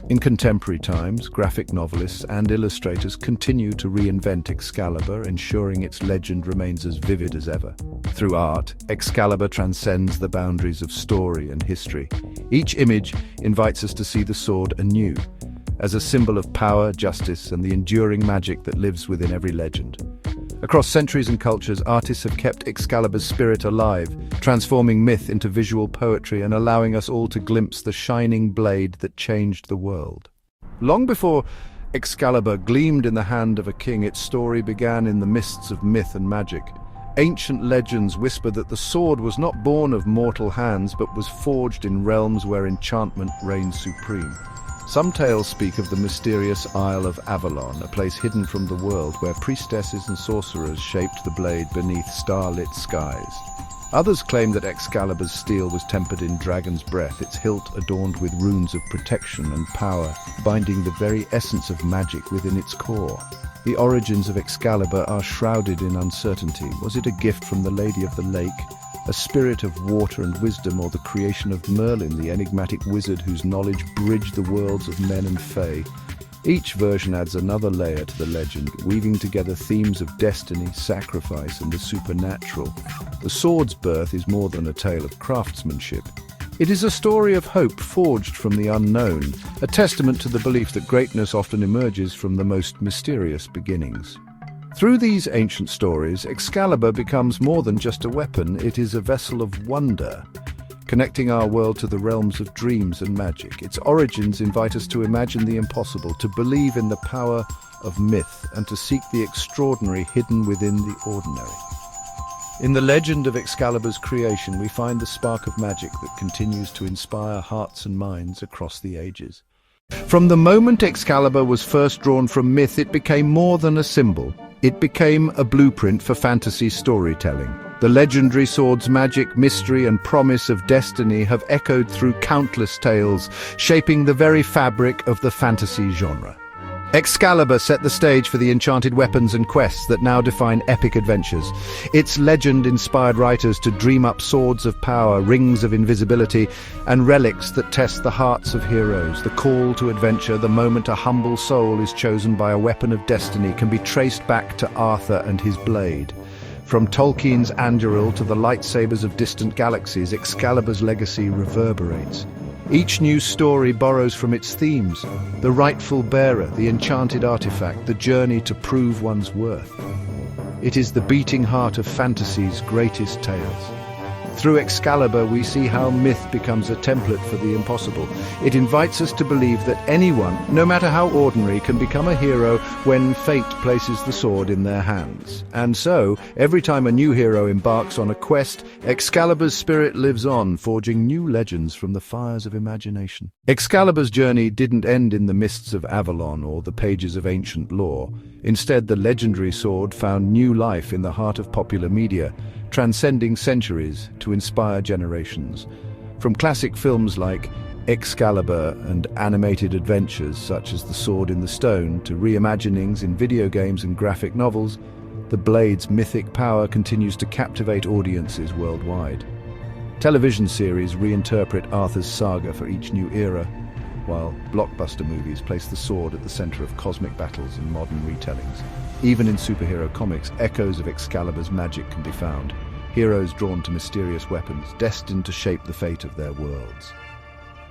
In contemporary times, graphic novelists and illustrators continue to reinvent Excalibur, ensuring its legend remains as vivid as ever. Through art, Excalibur transcends the boundaries of story and history. Each image invites us to see the sword anew, as a symbol of power, justice, and the enduring magic that lives within every legend. Across centuries and cultures, artists have kept Excalibur's spirit alive, transforming myth into visual poetry and allowing us all to glimpse the shining blade that changed the world. Long before Excalibur gleamed in the hand of a king, its story began in the mists of myth and magic. Ancient legends whisper that the sword was not born of mortal hands, but was forged in realms where enchantment reigned supreme. Some tales speak of the mysterious Isle of Avalon, a place hidden from the world where priestesses and sorcerers shaped the blade beneath starlit skies. Others claim that Excalibur's steel was tempered in dragon's breath, its hilt adorned with runes of protection and power, binding the very essence of magic within its core. The origins of Excalibur are shrouded in uncertainty. Was it a gift from the Lady of the Lake, a spirit of water and wisdom, or the creation of Merlin, the enigmatic wizard whose knowledge bridged the worlds of men and fae? Each version adds another layer to the legend, weaving together themes of destiny, sacrifice, and the supernatural. The sword's birth is more than a tale of craftsmanship. It is a story of hope forged from the unknown, a testament to the belief that greatness often emerges from the most mysterious beginnings. Through these ancient stories, Excalibur becomes more than just a weapon. It is a vessel of wonder, connecting our world to the realms of dreams and magic. Its origins invite us to imagine the impossible, to believe in the power of myth, and to seek the extraordinary hidden within the ordinary. In the legend of Excalibur's creation, we find the spark of magic that continues to inspire hearts and minds across the ages. From the moment Excalibur was first drawn from myth, it became more than a symbol. It became a blueprint for fantasy storytelling. The legendary sword's magic, mystery, and promise of destiny have echoed through countless tales, shaping the very fabric of the fantasy genre. Excalibur set the stage for the enchanted weapons and quests that now define epic adventures. Its legend inspired writers to dream up swords of power, rings of invisibility, and relics that test the hearts of heroes. The call to adventure, the moment a humble soul is chosen by a weapon of destiny, can be traced back to Arthur and his blade. From Tolkien's Anduril to the lightsabers of distant galaxies, Excalibur's legacy reverberates. Each new story borrows from its themes: the rightful bearer, the enchanted artifact, the journey to prove one's worth. It is the beating heart of fantasy's greatest tales. Through Excalibur, we see how myth becomes a template for the impossible. It invites us to believe that anyone, no matter how ordinary, can become a hero when fate places the sword in their hands. And so, every time a new hero embarks on a quest, Excalibur's spirit lives on, forging new legends from the fires of imagination. Excalibur's journey didn't end in the mists of Avalon or the pages of ancient lore. Instead, the legendary sword found new life in the heart of popular media, transcending centuries to inspire generations. From classic films like Excalibur and animated adventures such as The Sword in the Stone to reimaginings in video games and graphic novels, the blade's mythic power continues to captivate audiences worldwide. Television series reinterpret Arthur's saga for each new era, while blockbuster movies place the sword at the center of cosmic battles in modern retellings. Even in superhero comics, echoes of Excalibur's magic can be found. Heroes drawn to mysterious weapons, destined to shape the fate of their worlds.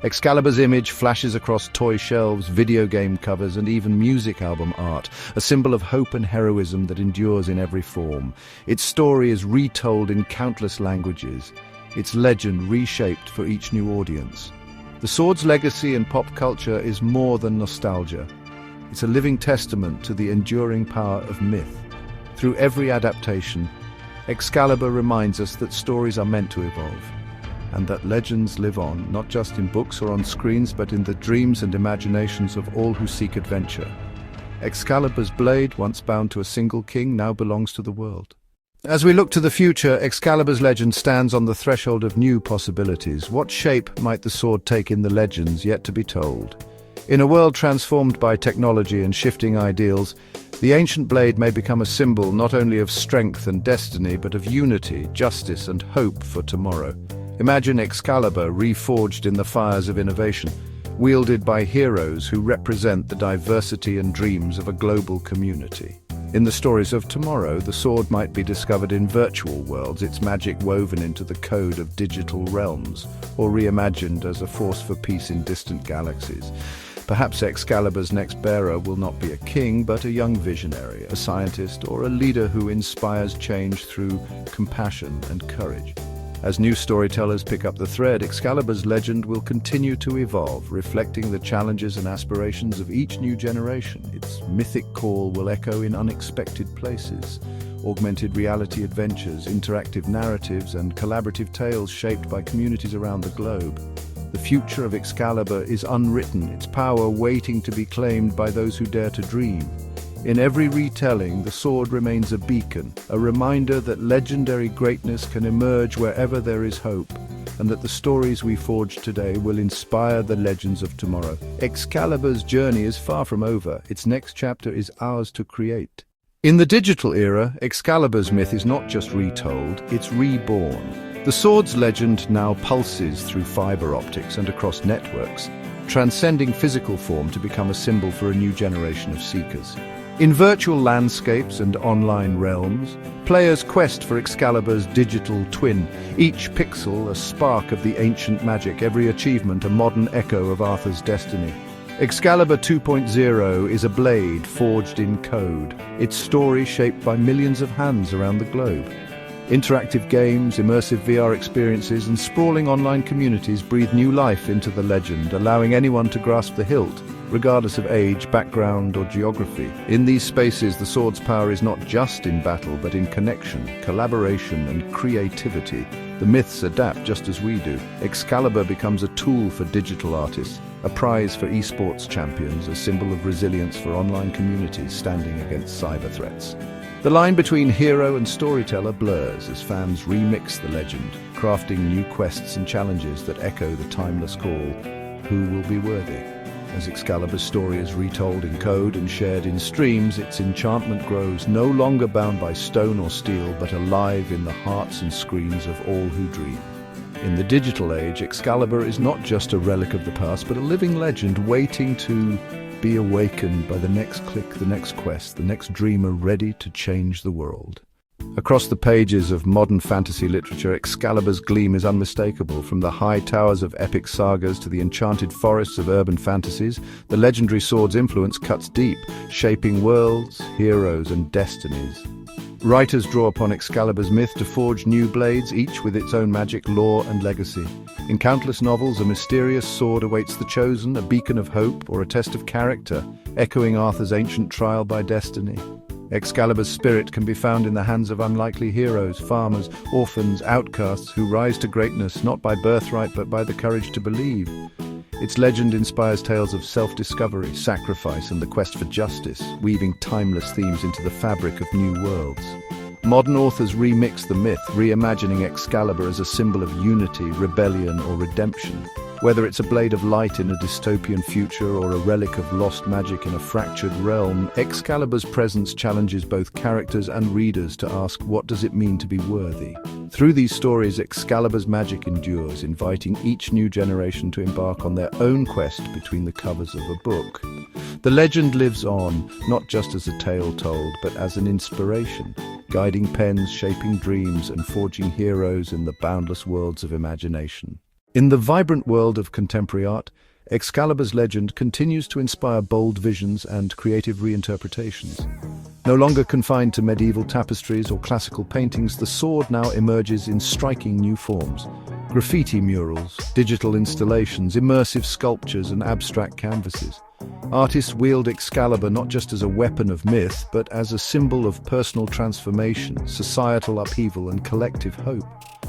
Excalibur's image flashes across toy shelves, video game covers, and even music album art, a symbol of hope and heroism that endures in every form. Its story is retold in countless languages, its legend reshaped for each new audience. The sword's legacy in pop culture is more than nostalgia. It's a living testament to the enduring power of myth. Through every adaptation, Excalibur reminds us that stories are meant to evolve, and that legends live on, not just in books or on screens, but in the dreams and imaginations of all who seek adventure. Excalibur's blade, once bound to a single king, now belongs to the world. As we look to the future, Excalibur's legend stands on the threshold of new possibilities. What shape might the sword take in the legends yet to be told? In a world transformed by technology and shifting ideals, the ancient blade may become a symbol not only of strength and destiny, but of unity, justice, and hope for tomorrow. Imagine Excalibur reforged in the fires of innovation, wielded by heroes who represent the diversity and dreams of a global community. In the stories of tomorrow, the sword might be discovered in virtual worlds, its magic woven into the code of digital realms, or reimagined as a force for peace in distant galaxies. Perhaps Excalibur's next bearer will not be a king, but a young visionary, a scientist, or a leader who inspires change through compassion and courage. As new storytellers pick up the thread, Excalibur's legend will continue to evolve, reflecting the challenges and aspirations of each new generation. Its mythic call will echo in unexpected places: augmented reality adventures, interactive narratives, and collaborative tales shaped by communities around the globe. The future of Excalibur is unwritten, its power waiting to be claimed by those who dare to dream. In every retelling, the sword remains a beacon, a reminder that legendary greatness can emerge wherever there is hope, and that the stories we forge today will inspire the legends of tomorrow. Excalibur's journey is far from over. Its next chapter is ours to create. In the digital era, Excalibur's myth is not just retold, it's reborn. The sword's legend now pulses through fiber optics and across networks, transcending physical form to become a symbol for a new generation of seekers. In virtual landscapes and online realms, players quest for Excalibur's digital twin, each pixel a spark of the ancient magic, every achievement a modern echo of Arthur's destiny. Excalibur 2.0 is a blade forged in code, its story shaped by millions of hands around the globe. Interactive games, immersive VR experiences, and sprawling online communities breathe new life into the legend, allowing anyone to grasp the hilt, regardless of age, background, or geography. In these spaces, the sword's power is not just in battle, but in connection, collaboration, and creativity. The myths adapt just as we do. Excalibur becomes a tool for digital artists, a prize for esports champions, a symbol of resilience for online communities standing against cyber threats. The line between hero and storyteller blurs as fans remix the legend, crafting new quests and challenges that echo the timeless call, "Who will be worthy?" As Excalibur's story is retold in code and shared in streams, its enchantment grows, no longer bound by stone or steel, but alive in the hearts and screens of all who dream. In the digital age, Excalibur is not just a relic of the past, but a living legend waiting to be awakened by the next click, the next quest, the next dreamer ready to change the world. Across the pages of modern fantasy literature, Excalibur's gleam is unmistakable. From the high towers of epic sagas to the enchanted forests of urban fantasies, the legendary sword's influence cuts deep, shaping worlds, heroes, and destinies. Writers draw upon Excalibur's myth to forge new blades, each with its own magic, lore, and legacy. In countless novels, a mysterious sword awaits the chosen, a beacon of hope or a test of character, echoing Arthur's ancient trial by destiny. Excalibur's spirit can be found in the hands of unlikely heroes, farmers, orphans, outcasts who rise to greatness not by birthright but by the courage to believe. Its legend inspires tales of self-discovery, sacrifice, and the quest for justice, weaving timeless themes into the fabric of new worlds. Modern authors remix the myth, reimagining Excalibur as a symbol of unity, rebellion, or redemption. Whether it's a blade of light in a dystopian future or a relic of lost magic in a fractured realm, Excalibur's presence challenges both characters and readers to ask, what does it mean to be worthy? Through these stories, Excalibur's magic endures, inviting each new generation to embark on their own quest between the covers of a book. The legend lives on, not just as a tale told, but as an inspiration, guiding pens, shaping dreams, and forging heroes in the boundless worlds of imagination. In the vibrant world of contemporary art, Excalibur's legend continues to inspire bold visions and creative reinterpretations. No longer confined to medieval tapestries or classical paintings, the sword now emerges in striking new forms. Graffiti murals, digital installations, immersive sculptures, and abstract canvases. Artists wield Excalibur not just as a weapon of myth, but as a symbol of personal transformation, societal upheaval, and collective hope.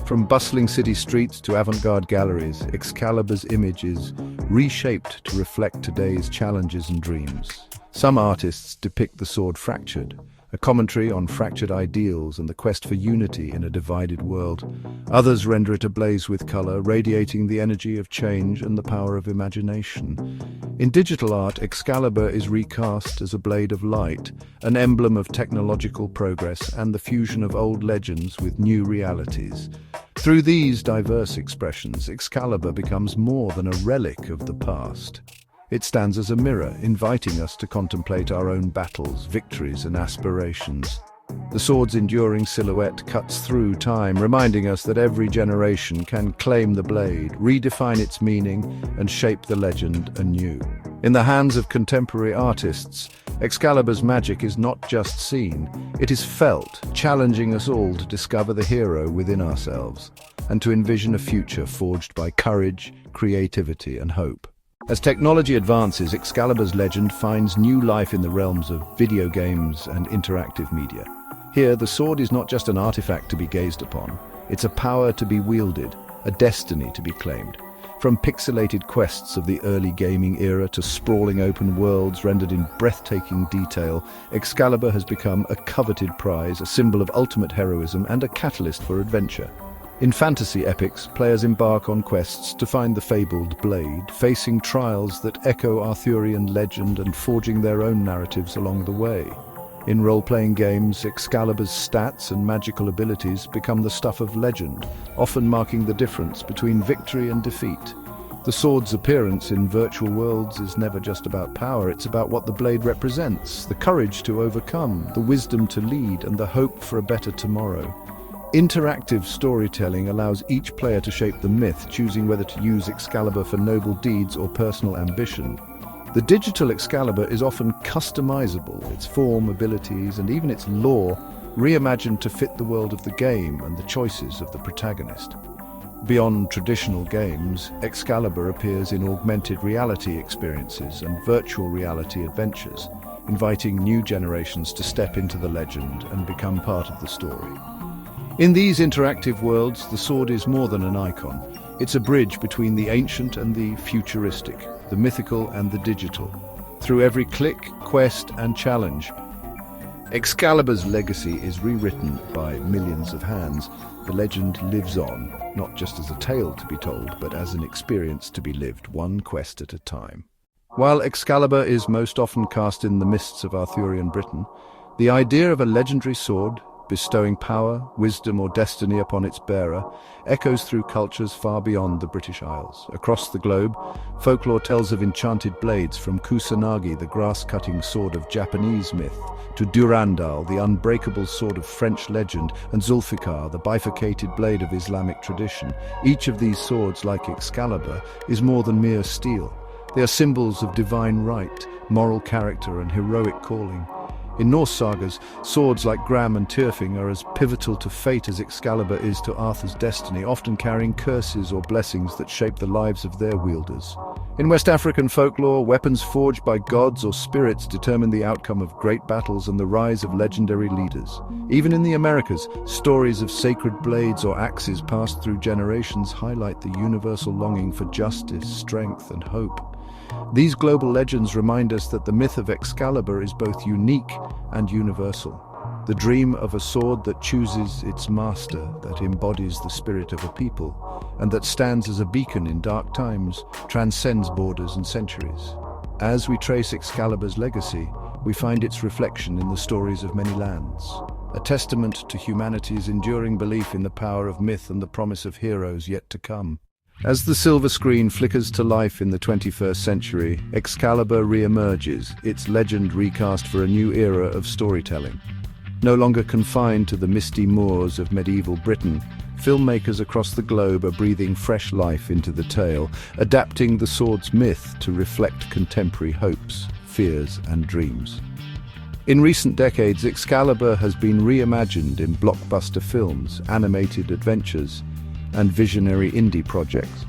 From bustling city streets to avant-garde galleries, Excalibur's image is reshaped to reflect today's challenges and dreams. Some artists depict the sword fractured, a commentary on fractured ideals and the quest for unity in a divided world. Others render it ablaze with color, radiating the energy of change and the power of imagination. In digital art, Excalibur is recast as a blade of light, an emblem of technological progress and the fusion of old legends with new realities. Through these diverse expressions, Excalibur becomes more than a relic of the past. It stands as a mirror, inviting us to contemplate our own battles, victories, and aspirations. The sword's enduring silhouette cuts through time, reminding us that every generation can claim the blade, redefine its meaning, and shape the legend anew. In the hands of contemporary artists, Excalibur's magic is not just seen, it is felt, challenging us all to discover the hero within ourselves, and to envision a future forged by courage, creativity, and hope. As technology advances, Excalibur's legend finds new life in the realms of video games and interactive media. Here, the sword is not just an artifact to be gazed upon, it's a power to be wielded, a destiny to be claimed. From pixelated quests of the early gaming era to sprawling open worlds rendered in breathtaking detail, Excalibur has become a coveted prize, a symbol of ultimate heroism and a catalyst for adventure. In fantasy epics, players embark on quests to find the fabled blade, facing trials that echo Arthurian legend and forging their own narratives along the way. In role-playing games, Excalibur's stats and magical abilities become the stuff of legend, often marking the difference between victory and defeat. The sword's appearance in virtual worlds is never just about power, it's about what the blade represents, the courage to overcome, the wisdom to lead, and the hope for a better tomorrow. Interactive storytelling allows each player to shape the myth, choosing whether to use Excalibur for noble deeds or personal ambition. The digital Excalibur is often customizable, its form, abilities, and even its lore reimagined to fit the world of the game and the choices of the protagonist. Beyond traditional games, Excalibur appears in augmented reality experiences and virtual reality adventures, inviting new generations to step into the legend and become part of the story. In these interactive worlds, the sword is more than an icon. It's a bridge between the ancient and the futuristic, the mythical and the digital. Through every click, quest, and challenge, Excalibur's legacy is rewritten by millions of hands. The legend lives on, not just as a tale to be told, but as an experience to be lived, one quest at a time. While Excalibur is most often cast in the mists of Arthurian Britain, the idea of a legendary sword, bestowing power, wisdom or destiny upon its bearer, echoes through cultures far beyond the British Isles. Across the globe, folklore tells of enchanted blades from Kusanagi, the grass-cutting sword of Japanese myth, to Durandal, the unbreakable sword of French legend, and Zulfikar, the bifurcated blade of Islamic tradition. Each of these swords, like Excalibur, is more than mere steel. They are symbols of divine right, moral character and heroic calling. In Norse sagas, swords like Gram and Tyrfing are as pivotal to fate as Excalibur is to Arthur's destiny, often carrying curses or blessings that shape the lives of their wielders. In West African folklore, weapons forged by gods or spirits determine the outcome of great battles and the rise of legendary leaders. Even in the Americas, stories of sacred blades or axes passed through generations highlight the universal longing for justice, strength, and hope. These global legends remind us that the myth of Excalibur is both unique and universal. The dream of a sword that chooses its master, that embodies the spirit of a people, and that stands as a beacon in dark times, transcends borders and centuries. As we trace Excalibur's legacy, we find its reflection in the stories of many lands, a testament to humanity's enduring belief in the power of myth and the promise of heroes yet to come. As the silver screen flickers to life in the 21st century, Excalibur re-emerges, its legend recast for a new era of storytelling. No longer confined to the misty moors of medieval Britain, filmmakers across the globe are breathing fresh life into the tale, adapting the sword's myth to reflect contemporary hopes, fears, and dreams. In recent decades, Excalibur has been reimagined in blockbuster films, animated adventures, and visionary indie projects.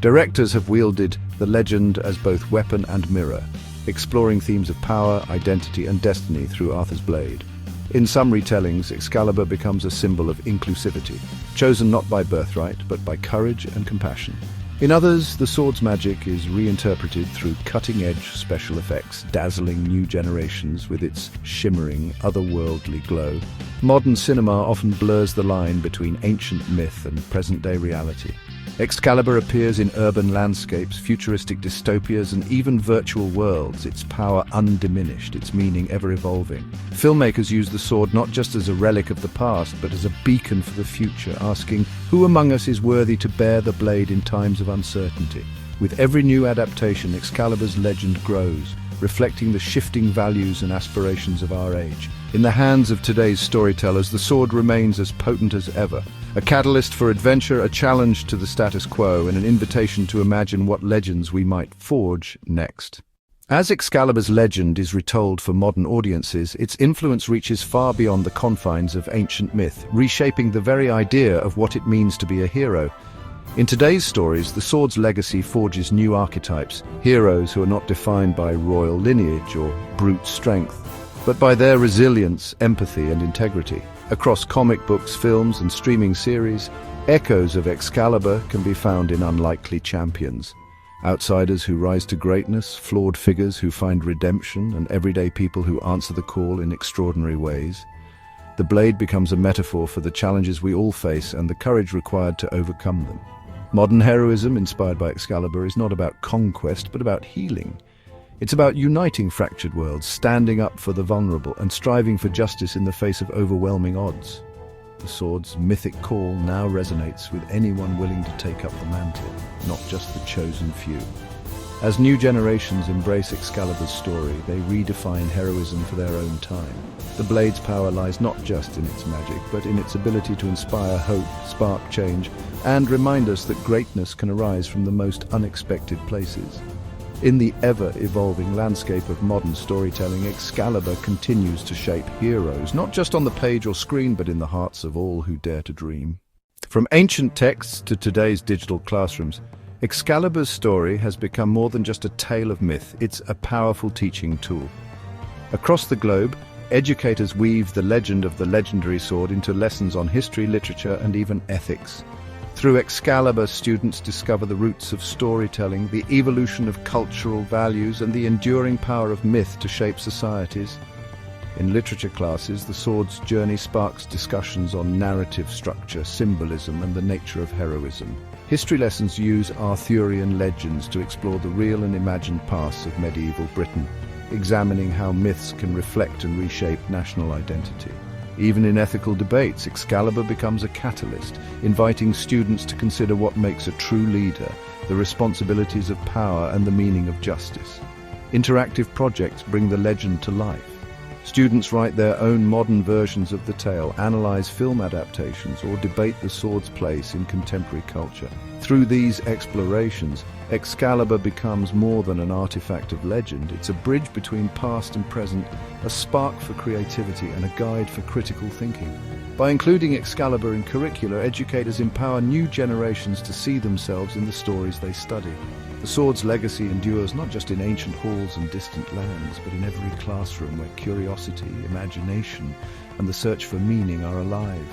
Directors have wielded the legend as both weapon and mirror, exploring themes of power, identity, and destiny through Arthur's blade. In some retellings, Excalibur becomes a symbol of inclusivity, chosen not by birthright, but by courage and compassion. In others, the sword's magic is reinterpreted through cutting-edge special effects, dazzling new generations with its shimmering, otherworldly glow. Modern cinema often blurs the line between ancient myth and present-day reality. Excalibur appears in urban landscapes, futuristic dystopias, and even virtual worlds, its power undiminished, its meaning ever-evolving. Filmmakers use the sword not just as a relic of the past, but as a beacon for the future, asking, who among us is worthy to bear the blade in times of uncertainty? With every new adaptation, Excalibur's legend grows, reflecting the shifting values and aspirations of our age. In the hands of today's storytellers, the sword remains as potent as ever, a catalyst for adventure, a challenge to the status quo, and an invitation to imagine what legends we might forge next. As Excalibur's legend is retold for modern audiences, its influence reaches far beyond the confines of ancient myth, reshaping the very idea of what it means to be a hero. In today's stories, the sword's legacy forges new archetypes, heroes who are not defined by royal lineage or brute strength, but by their resilience, empathy, and integrity. Across comic books, films, and streaming series, echoes of Excalibur can be found in unlikely champions. Outsiders who rise to greatness, flawed figures who find redemption, and everyday people who answer the call in extraordinary ways. The blade becomes a metaphor for the challenges we all face and the courage required to overcome them. Modern heroism, inspired by Excalibur, is not about conquest, but about healing. It's about uniting fractured worlds, standing up for the vulnerable, and striving for justice in the face of overwhelming odds. The sword's mythic call now resonates with anyone willing to take up the mantle, not just the chosen few. As new generations embrace Excalibur's story, they redefine heroism for their own time. The blade's power lies not just in its magic, but in its ability to inspire hope, spark change, and remind us that greatness can arise from the most unexpected places. In the ever-evolving landscape of modern storytelling, Excalibur continues to shape heroes, not just on the page or screen, but in the hearts of all who dare to dream. From ancient texts to today's digital classrooms, Excalibur's story has become more than just a tale of myth, it's a powerful teaching tool. Across the globe, educators weave the legend of the legendary sword into lessons on history, literature, and even ethics. Through Excalibur, students discover the roots of storytelling, the evolution of cultural values, and the enduring power of myth to shape societies. In literature classes, the sword's journey sparks discussions on narrative structure, symbolism, and the nature of heroism. History lessons use Arthurian legends to explore the real and imagined pasts of medieval Britain, examining how myths can reflect and reshape national identity. Even in ethical debates, Excalibur becomes a catalyst, inviting students to consider what makes a true leader, the responsibilities of power, and the meaning of justice. Interactive projects bring the legend to life. Students write their own modern versions of the tale, analyze film adaptations, or debate the sword's place in contemporary culture. Through these explorations, Excalibur becomes more than an artifact of legend. It's a bridge between past and present, a spark for creativity and a guide for critical thinking. By including Excalibur in curricula, educators empower new generations to see themselves in the stories they study. The sword's legacy endures not just in ancient halls and distant lands, but in every classroom where curiosity, imagination, and the search for meaning are alive.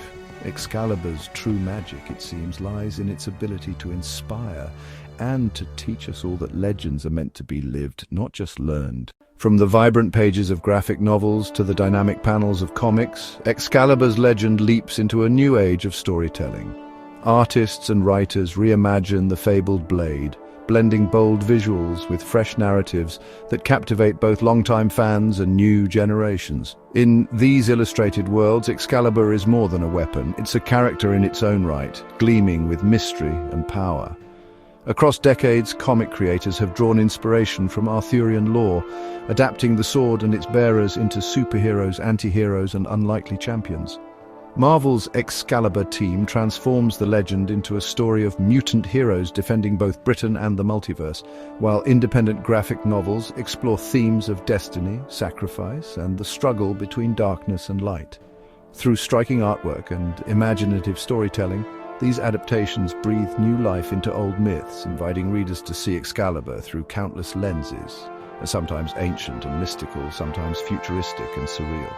Excalibur's true magic, it seems, lies in its ability to inspire and to teach us all that legends are meant to be lived, not just learned. From the vibrant pages of graphic novels to the dynamic panels of comics, Excalibur's legend leaps into a new age of storytelling. Artists and writers reimagine the fabled blade, blending bold visuals with fresh narratives that captivate both longtime fans and new generations. In these illustrated worlds, Excalibur is more than a weapon. It's a character in its own right, gleaming with mystery and power. Across decades, comic creators have drawn inspiration from Arthurian lore, adapting the sword and its bearers into superheroes, anti-heroes, and unlikely champions. Marvel's Excalibur team transforms the legend into a story of mutant heroes defending both Britain and the multiverse, while independent graphic novels explore themes of destiny, sacrifice, and the struggle between darkness and light. Through striking artwork and imaginative storytelling, these adaptations breathe new life into old myths, inviting readers to see Excalibur through countless lenses, sometimes ancient and mystical, sometimes futuristic and surreal.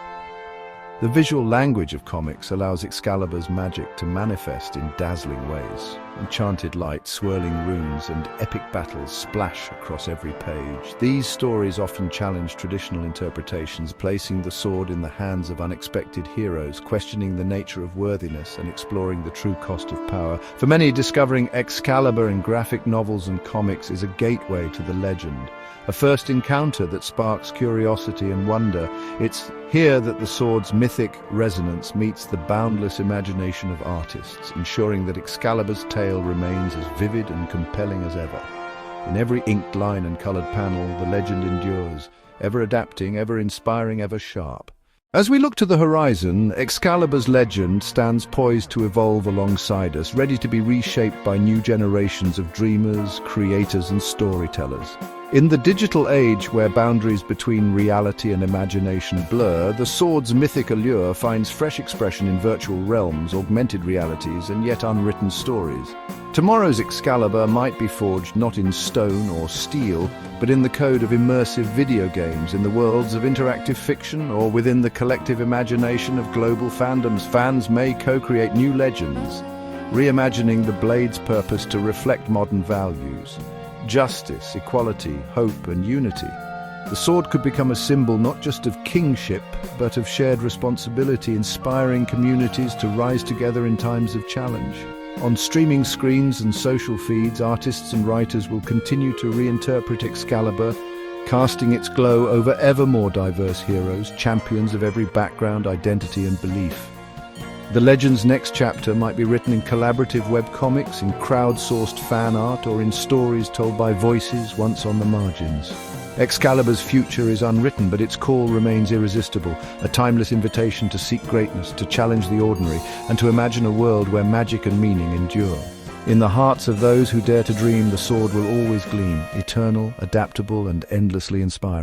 The visual language of comics allows Excalibur's magic to manifest in dazzling ways. Enchanted light, swirling runes, and epic battles splash across every page. These stories often challenge traditional interpretations, placing the sword in the hands of unexpected heroes, questioning the nature of worthiness and exploring the true cost of power. For many, discovering Excalibur in graphic novels and comics is a gateway to the legend, a first encounter that sparks curiosity and wonder. It's here that the sword's mythic resonance meets the boundless imagination of artists, ensuring that Excalibur's tale remains as vivid and compelling as ever. In every inked line and colored panel, the legend endures, ever adapting, ever inspiring, ever sharp. As we look to the horizon, Excalibur's legend stands poised to evolve alongside us, ready to be reshaped by new generations of dreamers, creators, and storytellers. In the digital age where boundaries between reality and imagination blur, the sword's mythic allure finds fresh expression in virtual realms, augmented realities, and yet unwritten stories. Tomorrow's Excalibur might be forged not in stone or steel, but in the code of immersive video games, in the worlds of interactive fiction, or within the collective imagination of global fandoms. Fans may co-create new legends, reimagining the blade's purpose to reflect modern values. Justice, equality, hope, and unity. The sword could become a symbol not just of kingship, but of shared responsibility, inspiring communities to rise together in times of challenge. On streaming screens and social feeds, artists and writers will continue to reinterpret Excalibur, casting its glow over ever more diverse heroes, champions of every background, identity, and belief. The legend's next chapter might be written in collaborative webcomics, in crowdsourced fan art, or in stories told by voices once on the margins. Excalibur's future is unwritten, but its call remains irresistible, a timeless invitation to seek greatness, to challenge the ordinary, and to imagine a world where magic and meaning endure. In the hearts of those who dare to dream, the sword will always gleam, eternal, adaptable, and endlessly inspiring.